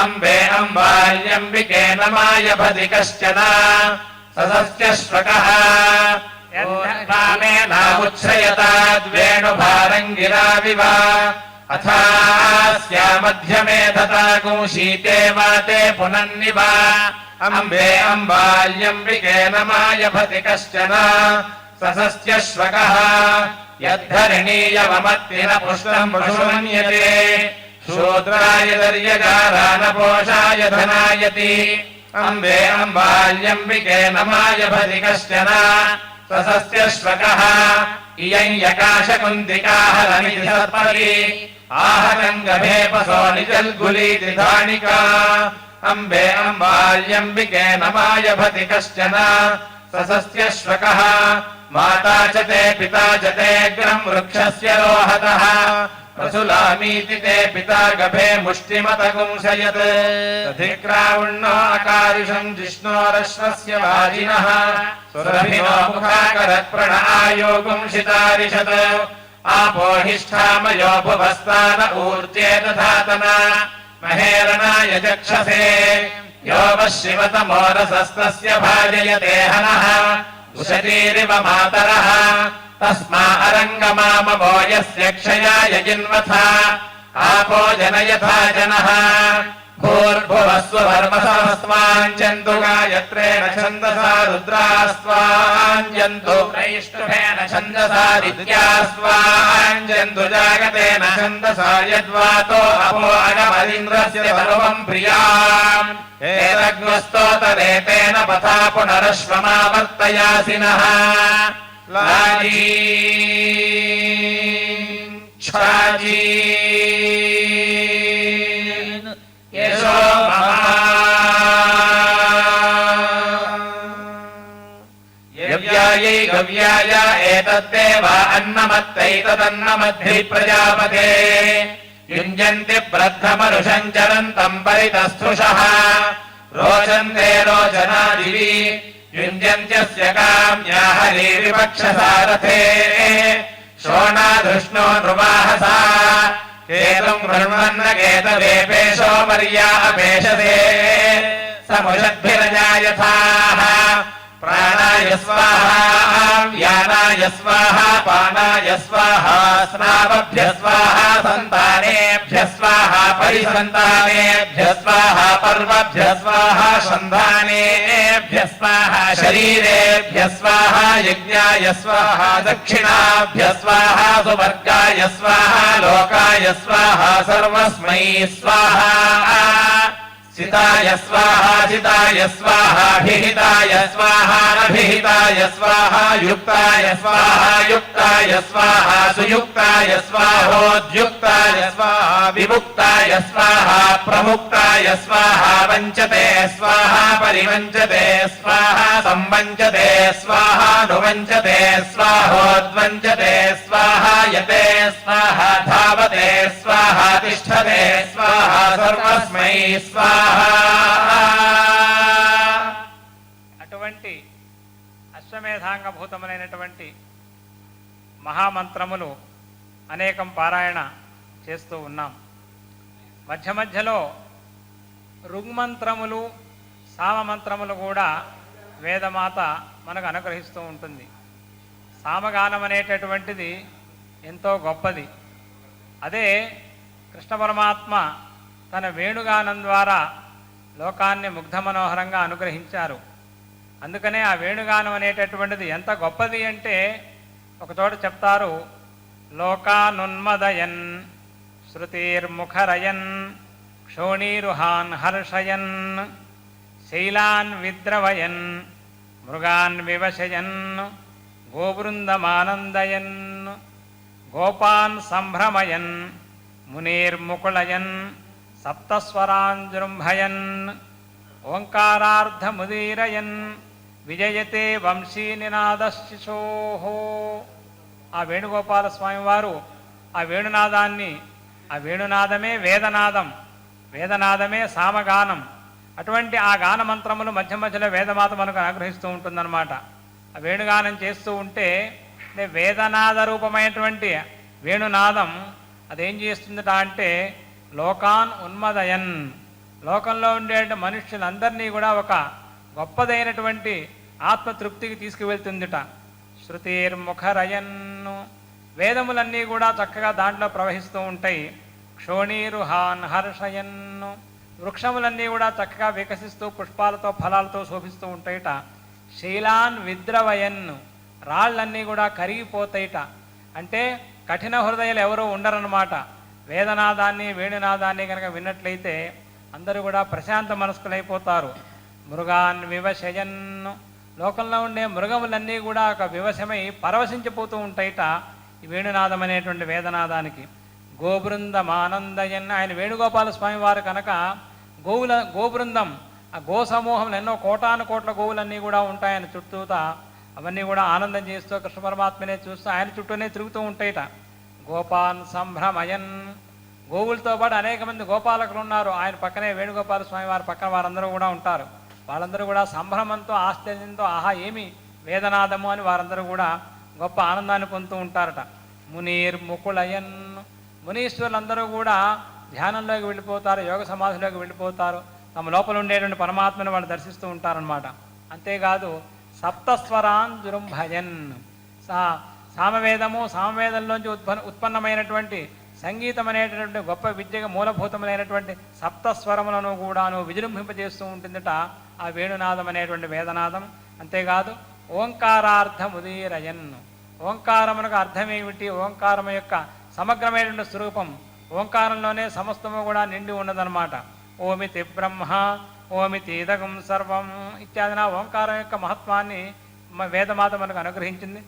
B: అంబే అంబాల్యంబికే నమాయభది కశ్చన ససస్యశ్వకః రామేణాముచ్ఛ్రయతాద్వేణుభారంగిరావివ అథాస్యామధ్యమే దతాగు శీతే వాతే పునన్నివ అంబే అంబాల్యంబికే నమాయభతి కశ్చన ససస్యశ్వకః యద్ధరణీయమమత్తిన పుష్టం పశుమన్యతే శూద్రాయ దర్యగారానపోషాయ ధనాయతి అంబే అంబాల్యంబికే నమాయభతి కశ్చన ససస్యశ్వకః ఇయం యకాశకుందికాహరమితి సత్పరి ఆహరంగభేపసో నిజల్గులీతి ధాణికా అంబే అంబాల్యంబికే నమాయభతి కశ్చన ససస్యశ్వకః మాతా చ తే పితా చ తే గ్రం వృక్షస్య రోహతః ప్రసులామీతి తే పితా గభే ముష్టిమతగుంసయత్ తధిక్రావుణ్ణో అకారిషం జిష్ణోరశ్వస్య వాజినః సురభినో ముఖాకరత్ ప్రణాయోగుంషితారిషత్ ఆపోహిష్ఠామయో భువస్థాన ఊర్జే దధాతన మహేరణాయ చక్షసే యో వశివతమోరసస్తస్య భాజయతే హనః ఉషతీరివ మాతరః తస్మా అరంగమామవో యస్య క్షయాయ జిన్వథ ఆపో జనయథా జనః భూర్భువస్వవర్మసమస్వాञ्जन्तु గాయత్రేణ ఛందసా రుద్రాస్వాञ्जन्तु వైష్ణవేన ఛందసా విద్యాస్వాञ्जन्तु జాగతేన ఛందసా యద్వాతో అపో అగమరింద్రస్య సర్వం ప్రియాం ఏతగ్నస్తోతరేతేన పథా పునరశ్వమావర్తయాసినః లాజీ ఛాజీ యశో యవ్యాయై గవ్యాయ ఏతద్దేవ అన్నమత్తైతదన్నమద్ధి ప్రజాపతే యుంజంతి బ్రద్ధమరుషం చరంతం పరితస్థుషః రోచన్తే రోచనాదివి యుంజంత్యస్య కామ్యా హరి విపక్షసారథే శోణాధృష్ణో నృవాహసా కేతుం గృణ్వన్న కేతవేపేశో మర్యా అపేషసే సముషద్భిరజాయథాః ప్రాణాయ స్వాహా వ్యానాయ స్వాహా పానాయ స్వాహా స్నావభ్య స్వాహా సంతానేభ్య స్వాహా పరిసంతానేభ్య స్వాహా పర్వభ్య స్వాహా సంధానేభ్య స్వాహా శరీరేభ్య స్వాహా యజ్ఞాయ స్వాహా దక్షిణాభ్య స్వాహా సువర్గాయ స్వాహా లోకాయ స్వాహా సర్వస్మై స్వాహా चिताय स्वाहा चिताय स्वाहा भिहिताय स्वाहा नभिहिताय स्वाहा युक्ताय स्वाहा युक्ताय स्वाहा सुयुक्ताय स्वाहोद्युक्ताय स्वाहा विमुक्ताय स्वाहा प्रमुक्ताय स्वाहा वञ्चते स्वाहा परिवञ्चते स्वाहा संवञ्चते स्वाहा नुवञ्चते स्वाहोद्वञ्चते स्वाहा यते स्वाहा धावते स्वाहा तिष्ठते स्वाहा सर्वस्मै स्वाहा।
A: అటువంటి అశ్వమేధాంగభూతములైనటువంటి మహామంత్రములు అనేకం పారాయణ చేస్తూ ఉన్నాం. మధ్య మధ్యలో ఋగ్మంత్రములు సామమంత్రములు కూడా వేదమాత మనకు అనుగ్రహిస్తూ ఉంటుంది. సామగానం అనేటటువంటిది ఎంతో గొప్పది. అదే కృష్ణ పరమాత్మ తన వేణుగానం ద్వారా లోకాన్ని ముగ్ధ మనోహరంగా అనుగ్రహించారు. అందుకనే ఆ వేణుగానం అనేటటువంటిది ఎంత గొప్పది అంటే ఒకచోట చెప్తారు, లోకానున్మదయన్ శృతిర్ముఖరయన్ క్షోణీరుహాన్ హర్షయన్ శైలాన్ విద్రవయన్ మృగాన్ వివశయన్ గోబృందమానందయన్ గోపాన్ సంభ్రమయన్ మునీర్ముకుళయన్ సప్తస్వరాంజృంభయన్ ఓంకారార్ధముదీరయన్ విజయతే వంశీనినాదశిశోః. ఆ వేణుగోపాల స్వామి వారు ఆ వేణునాదాన్ని, ఆ వేణునాదమే వేదనాదం, వేదనాదమే సామగానం. అటువంటి ఆ గాన మంత్రములు మధ్య మధ్యలో వేదమాత మనకు అనుగ్రహిస్తూ ఉంటుందన్నమాట. ఆ వేణుగానం చేస్తూ ఉంటే వేదనాద రూపమైనటువంటి వేణునాదం అదేం చేస్తుందట అంటే లోకాన్ ఉన్మదయన్, లోకంలో ఉండే మనుష్యులందరినీ కూడా ఒక గొప్పదైనటువంటి ఆత్మతృప్తికి తీసుకువెళ్తుందిట. శృతిర్ముఖరయన్ను, వేదములన్నీ కూడా చక్కగా దాంట్లో ప్రవహిస్తూ ఉంటాయి. క్షోణీరుహాన్ హర్షయన్ను, వృక్షములన్నీ కూడా చక్కగా వికసిస్తూ పుష్పాలతో ఫలాలతో శోభిస్తూ ఉంటాయిట. శైలాన్ విద్రవయన్ను, రాళ్ళన్నీ కూడా కరిగిపోతాయిట. అంటే కఠిన హృదయాలు ఎవరూ ఉండరన్నమాట. వేదనాదాన్ని వేణునాదాన్ని కనుక విన్నట్లయితే అందరూ కూడా ప్రశాంత మనస్కులైపోతారు. మృగాన్ వివశయన్ను, లోకంలో ఉండే మృగములన్నీ కూడా ఒక వివశమై పరవశించిపోతూ ఉంటాయిట ఈ వేణునాదం అనేటువంటి వేదనాదానికి. గోబృందమానందయన్, ఆయన వేణుగోపాల స్వామి వారు కనుక గోబృందం, ఆ గో సమూహంలో ఎన్నో కోటాను కోట్ల గోవులన్నీ కూడా ఉంటాయని చుట్టూత, అవన్నీ కూడా ఆనందం చేస్తూ కృష్ణ పరమాత్మనే చూస్తూ ఆయన చుట్టూనే తిరుగుతూ ఉంటాయిట. గోపాన్ సంభ్రమయన్, గోవులతో పాటు అనేక మంది గోపాలకులు ఉన్నారు. ఆయన పక్కనే వేణుగోపాల స్వామి వారి పక్కన వారందరూ కూడా ఉంటారు. వాళ్ళందరూ కూడా సంభ్రమంతో ఆశ్చర్యంతో ఆహా ఏమి వేదనాదము అని వారందరూ కూడా గొప్ప ఆనందాన్ని పొందుతూ ఉంటారట. మునీర్ముకుళయన్, మునీశ్వరులందరూ కూడా ధ్యానంలోకి వెళ్ళిపోతారు, యోగ సమాధిలోకి వెళ్ళిపోతారు. తమ లోపల ఉండేటువంటి పరమాత్మను వాళ్ళు దర్శిస్తూ ఉంటారనమాట. అంతేకాదు సప్తస్వరాన్ జృంభయన్, సామవేదము, సామవేదంలోంచి ఉత్పన్నమైనటువంటి సంగీతం అనేటటువంటి గొప్ప విద్యగా మూలభూతములైనటువంటి సప్తస్వరములను కూడాను విజృంభింపజేస్తూ ఉంటుందట ఆ వేణునాదం అనేటువంటి వేదనాదం. అంతేకాదు ఓంకారార్థముదీరయన్, ఓంకారమునకు అర్థమేమిటి, ఓంకారం యొక్క సమగ్రమైనటువంటి స్వరూపం, ఓంకారంలోనే సమస్తము కూడా నిండి ఉన్నదన్నమాట. ఓమితి బ్రహ్మ ఓమితి ఇదగం సర్వం ఇత్యాదిన ఓంకారం యొక్క మహత్వాన్ని వేదమాత మనకు అనుగ్రహించింది.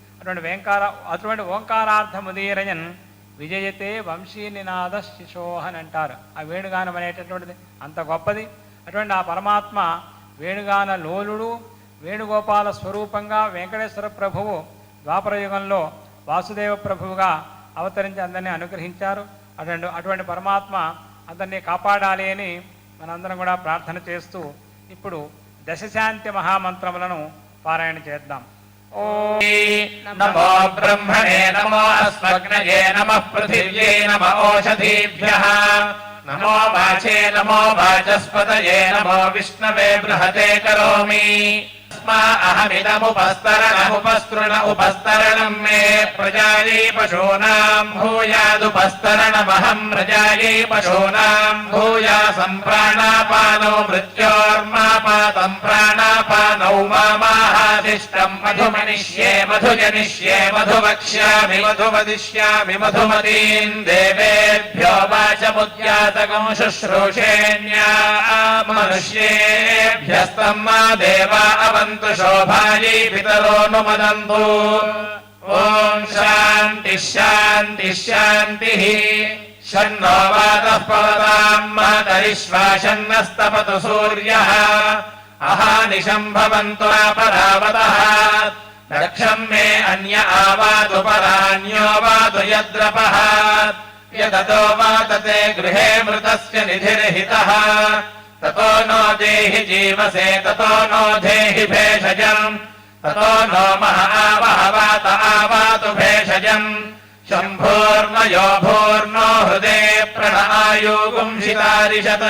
A: అటువంటి ఓంకారార్థముదీరయన్ విజయతే వంశీనినాద శిశోహ్ అని అంటారు. ఆ వేణుగానం అనేటటువంటిది అంత గొప్పది. అటువంటి ఆ పరమాత్మ వేణుగాన లోలుడు, వేణుగోపాల స్వరూపంగా వెంకటేశ్వర ప్రభువు ద్వాపరయుగంలో వాసుదేవ ప్రభువుగా అవతరించి అందరినీ అనుగ్రహించారు. అటువంటి పరమాత్మ అందరినీ కాపాడాలి అని మనందరం కూడా ప్రార్థన చేస్తూ ఇప్పుడు దశశాంతి మహామంత్రములను పారాయణ చేద్దాం.
B: నమో బ్రహ్మణే నమో అస్మగ్నయే నమః పృథివ్యై నమో ఓషధీభ్యః నమో వాచే నమో వాచస్పతయే నమో విష్ణవే బృహతే కరోమి అహమిదముపస్తరణముపస్తృణ ఉపస్తరణం మే ప్రజాయై పశూనాం భూయాదుపస్తరణమహం ప్రజాయై పశూనాం భూయాసం ప్రాణాపానో మృత్యోర్మాపాతం ప్రాణాపానౌ మామాహాదే मधुमादिष्टम् मधुमनिष्ये मधुजनिष्ये मधुवक्ष्यामि मधुमदिष्यामि मधुमतीम् देवेभ्यो वाचमुद्यातकम् शुश्रूषेण्या मनुष्येभ्यस्तम् मा देवा अवन्तु शोभायै पितरो नुमदन्तु ॐ शान्तिः शान्तिः शान्तिः शन्नो वातः पवताम् मातरिश्वा शन्नस्तपतु सूर्यः अहानिशम् भवन्तु अपरावतः रक्षम् मे अन्य आवातु परान्यो वातु यद्रपः यदतो वातते गृहे मृतस्य निधिर्हितः ततो नो देहि जीवसे ततो नो देहि भेषजम् ततो नो महावात आवातु भेषजम् शम्भोर्मयो भूर्नो हृदे प्रणआयुगुंशितारिषत्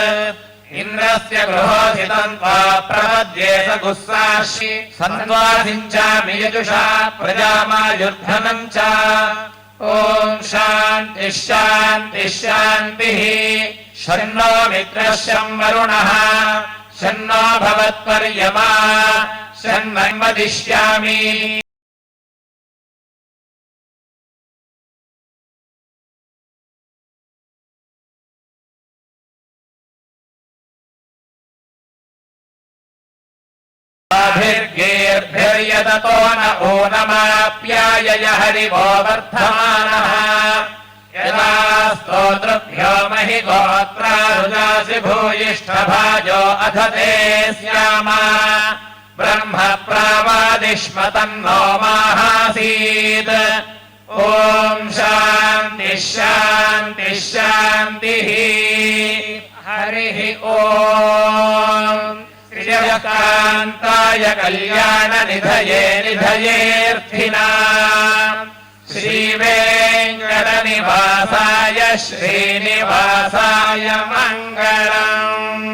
B: इन्द्रस्य गृहोऽसितम् त्वा प्रपद्ये स गुस्साक्षि सन्त्वासिञ्चामि यजुषा प्रजामायुर्धनम् च ॐ शान्तिः शान्तिः शान्तिः शन्नो मित्रः शं वरुणः शन्नो भवत्पर्यमा शन्नो वदिष्यामि भिर्गेर्भिर्यदतो न ऊनमाप्यायय हरिवो वर्धमानः यदा स्तोतृभ्यो महि गोत्रारुजासि भूयिष्ठभाजो अथ ते स्यामा ब्रह्म प्रावादिष्म तन्नो माहासीत् ॐ शान्तिः शान्तिः शान्तिः हरिः ॐ श्रियकान्ताय कल्याणनिधये निधयेऽर्थिना श्रीवेङ्कटनिवासाय श्रीनिवासाय मङ्गलम्।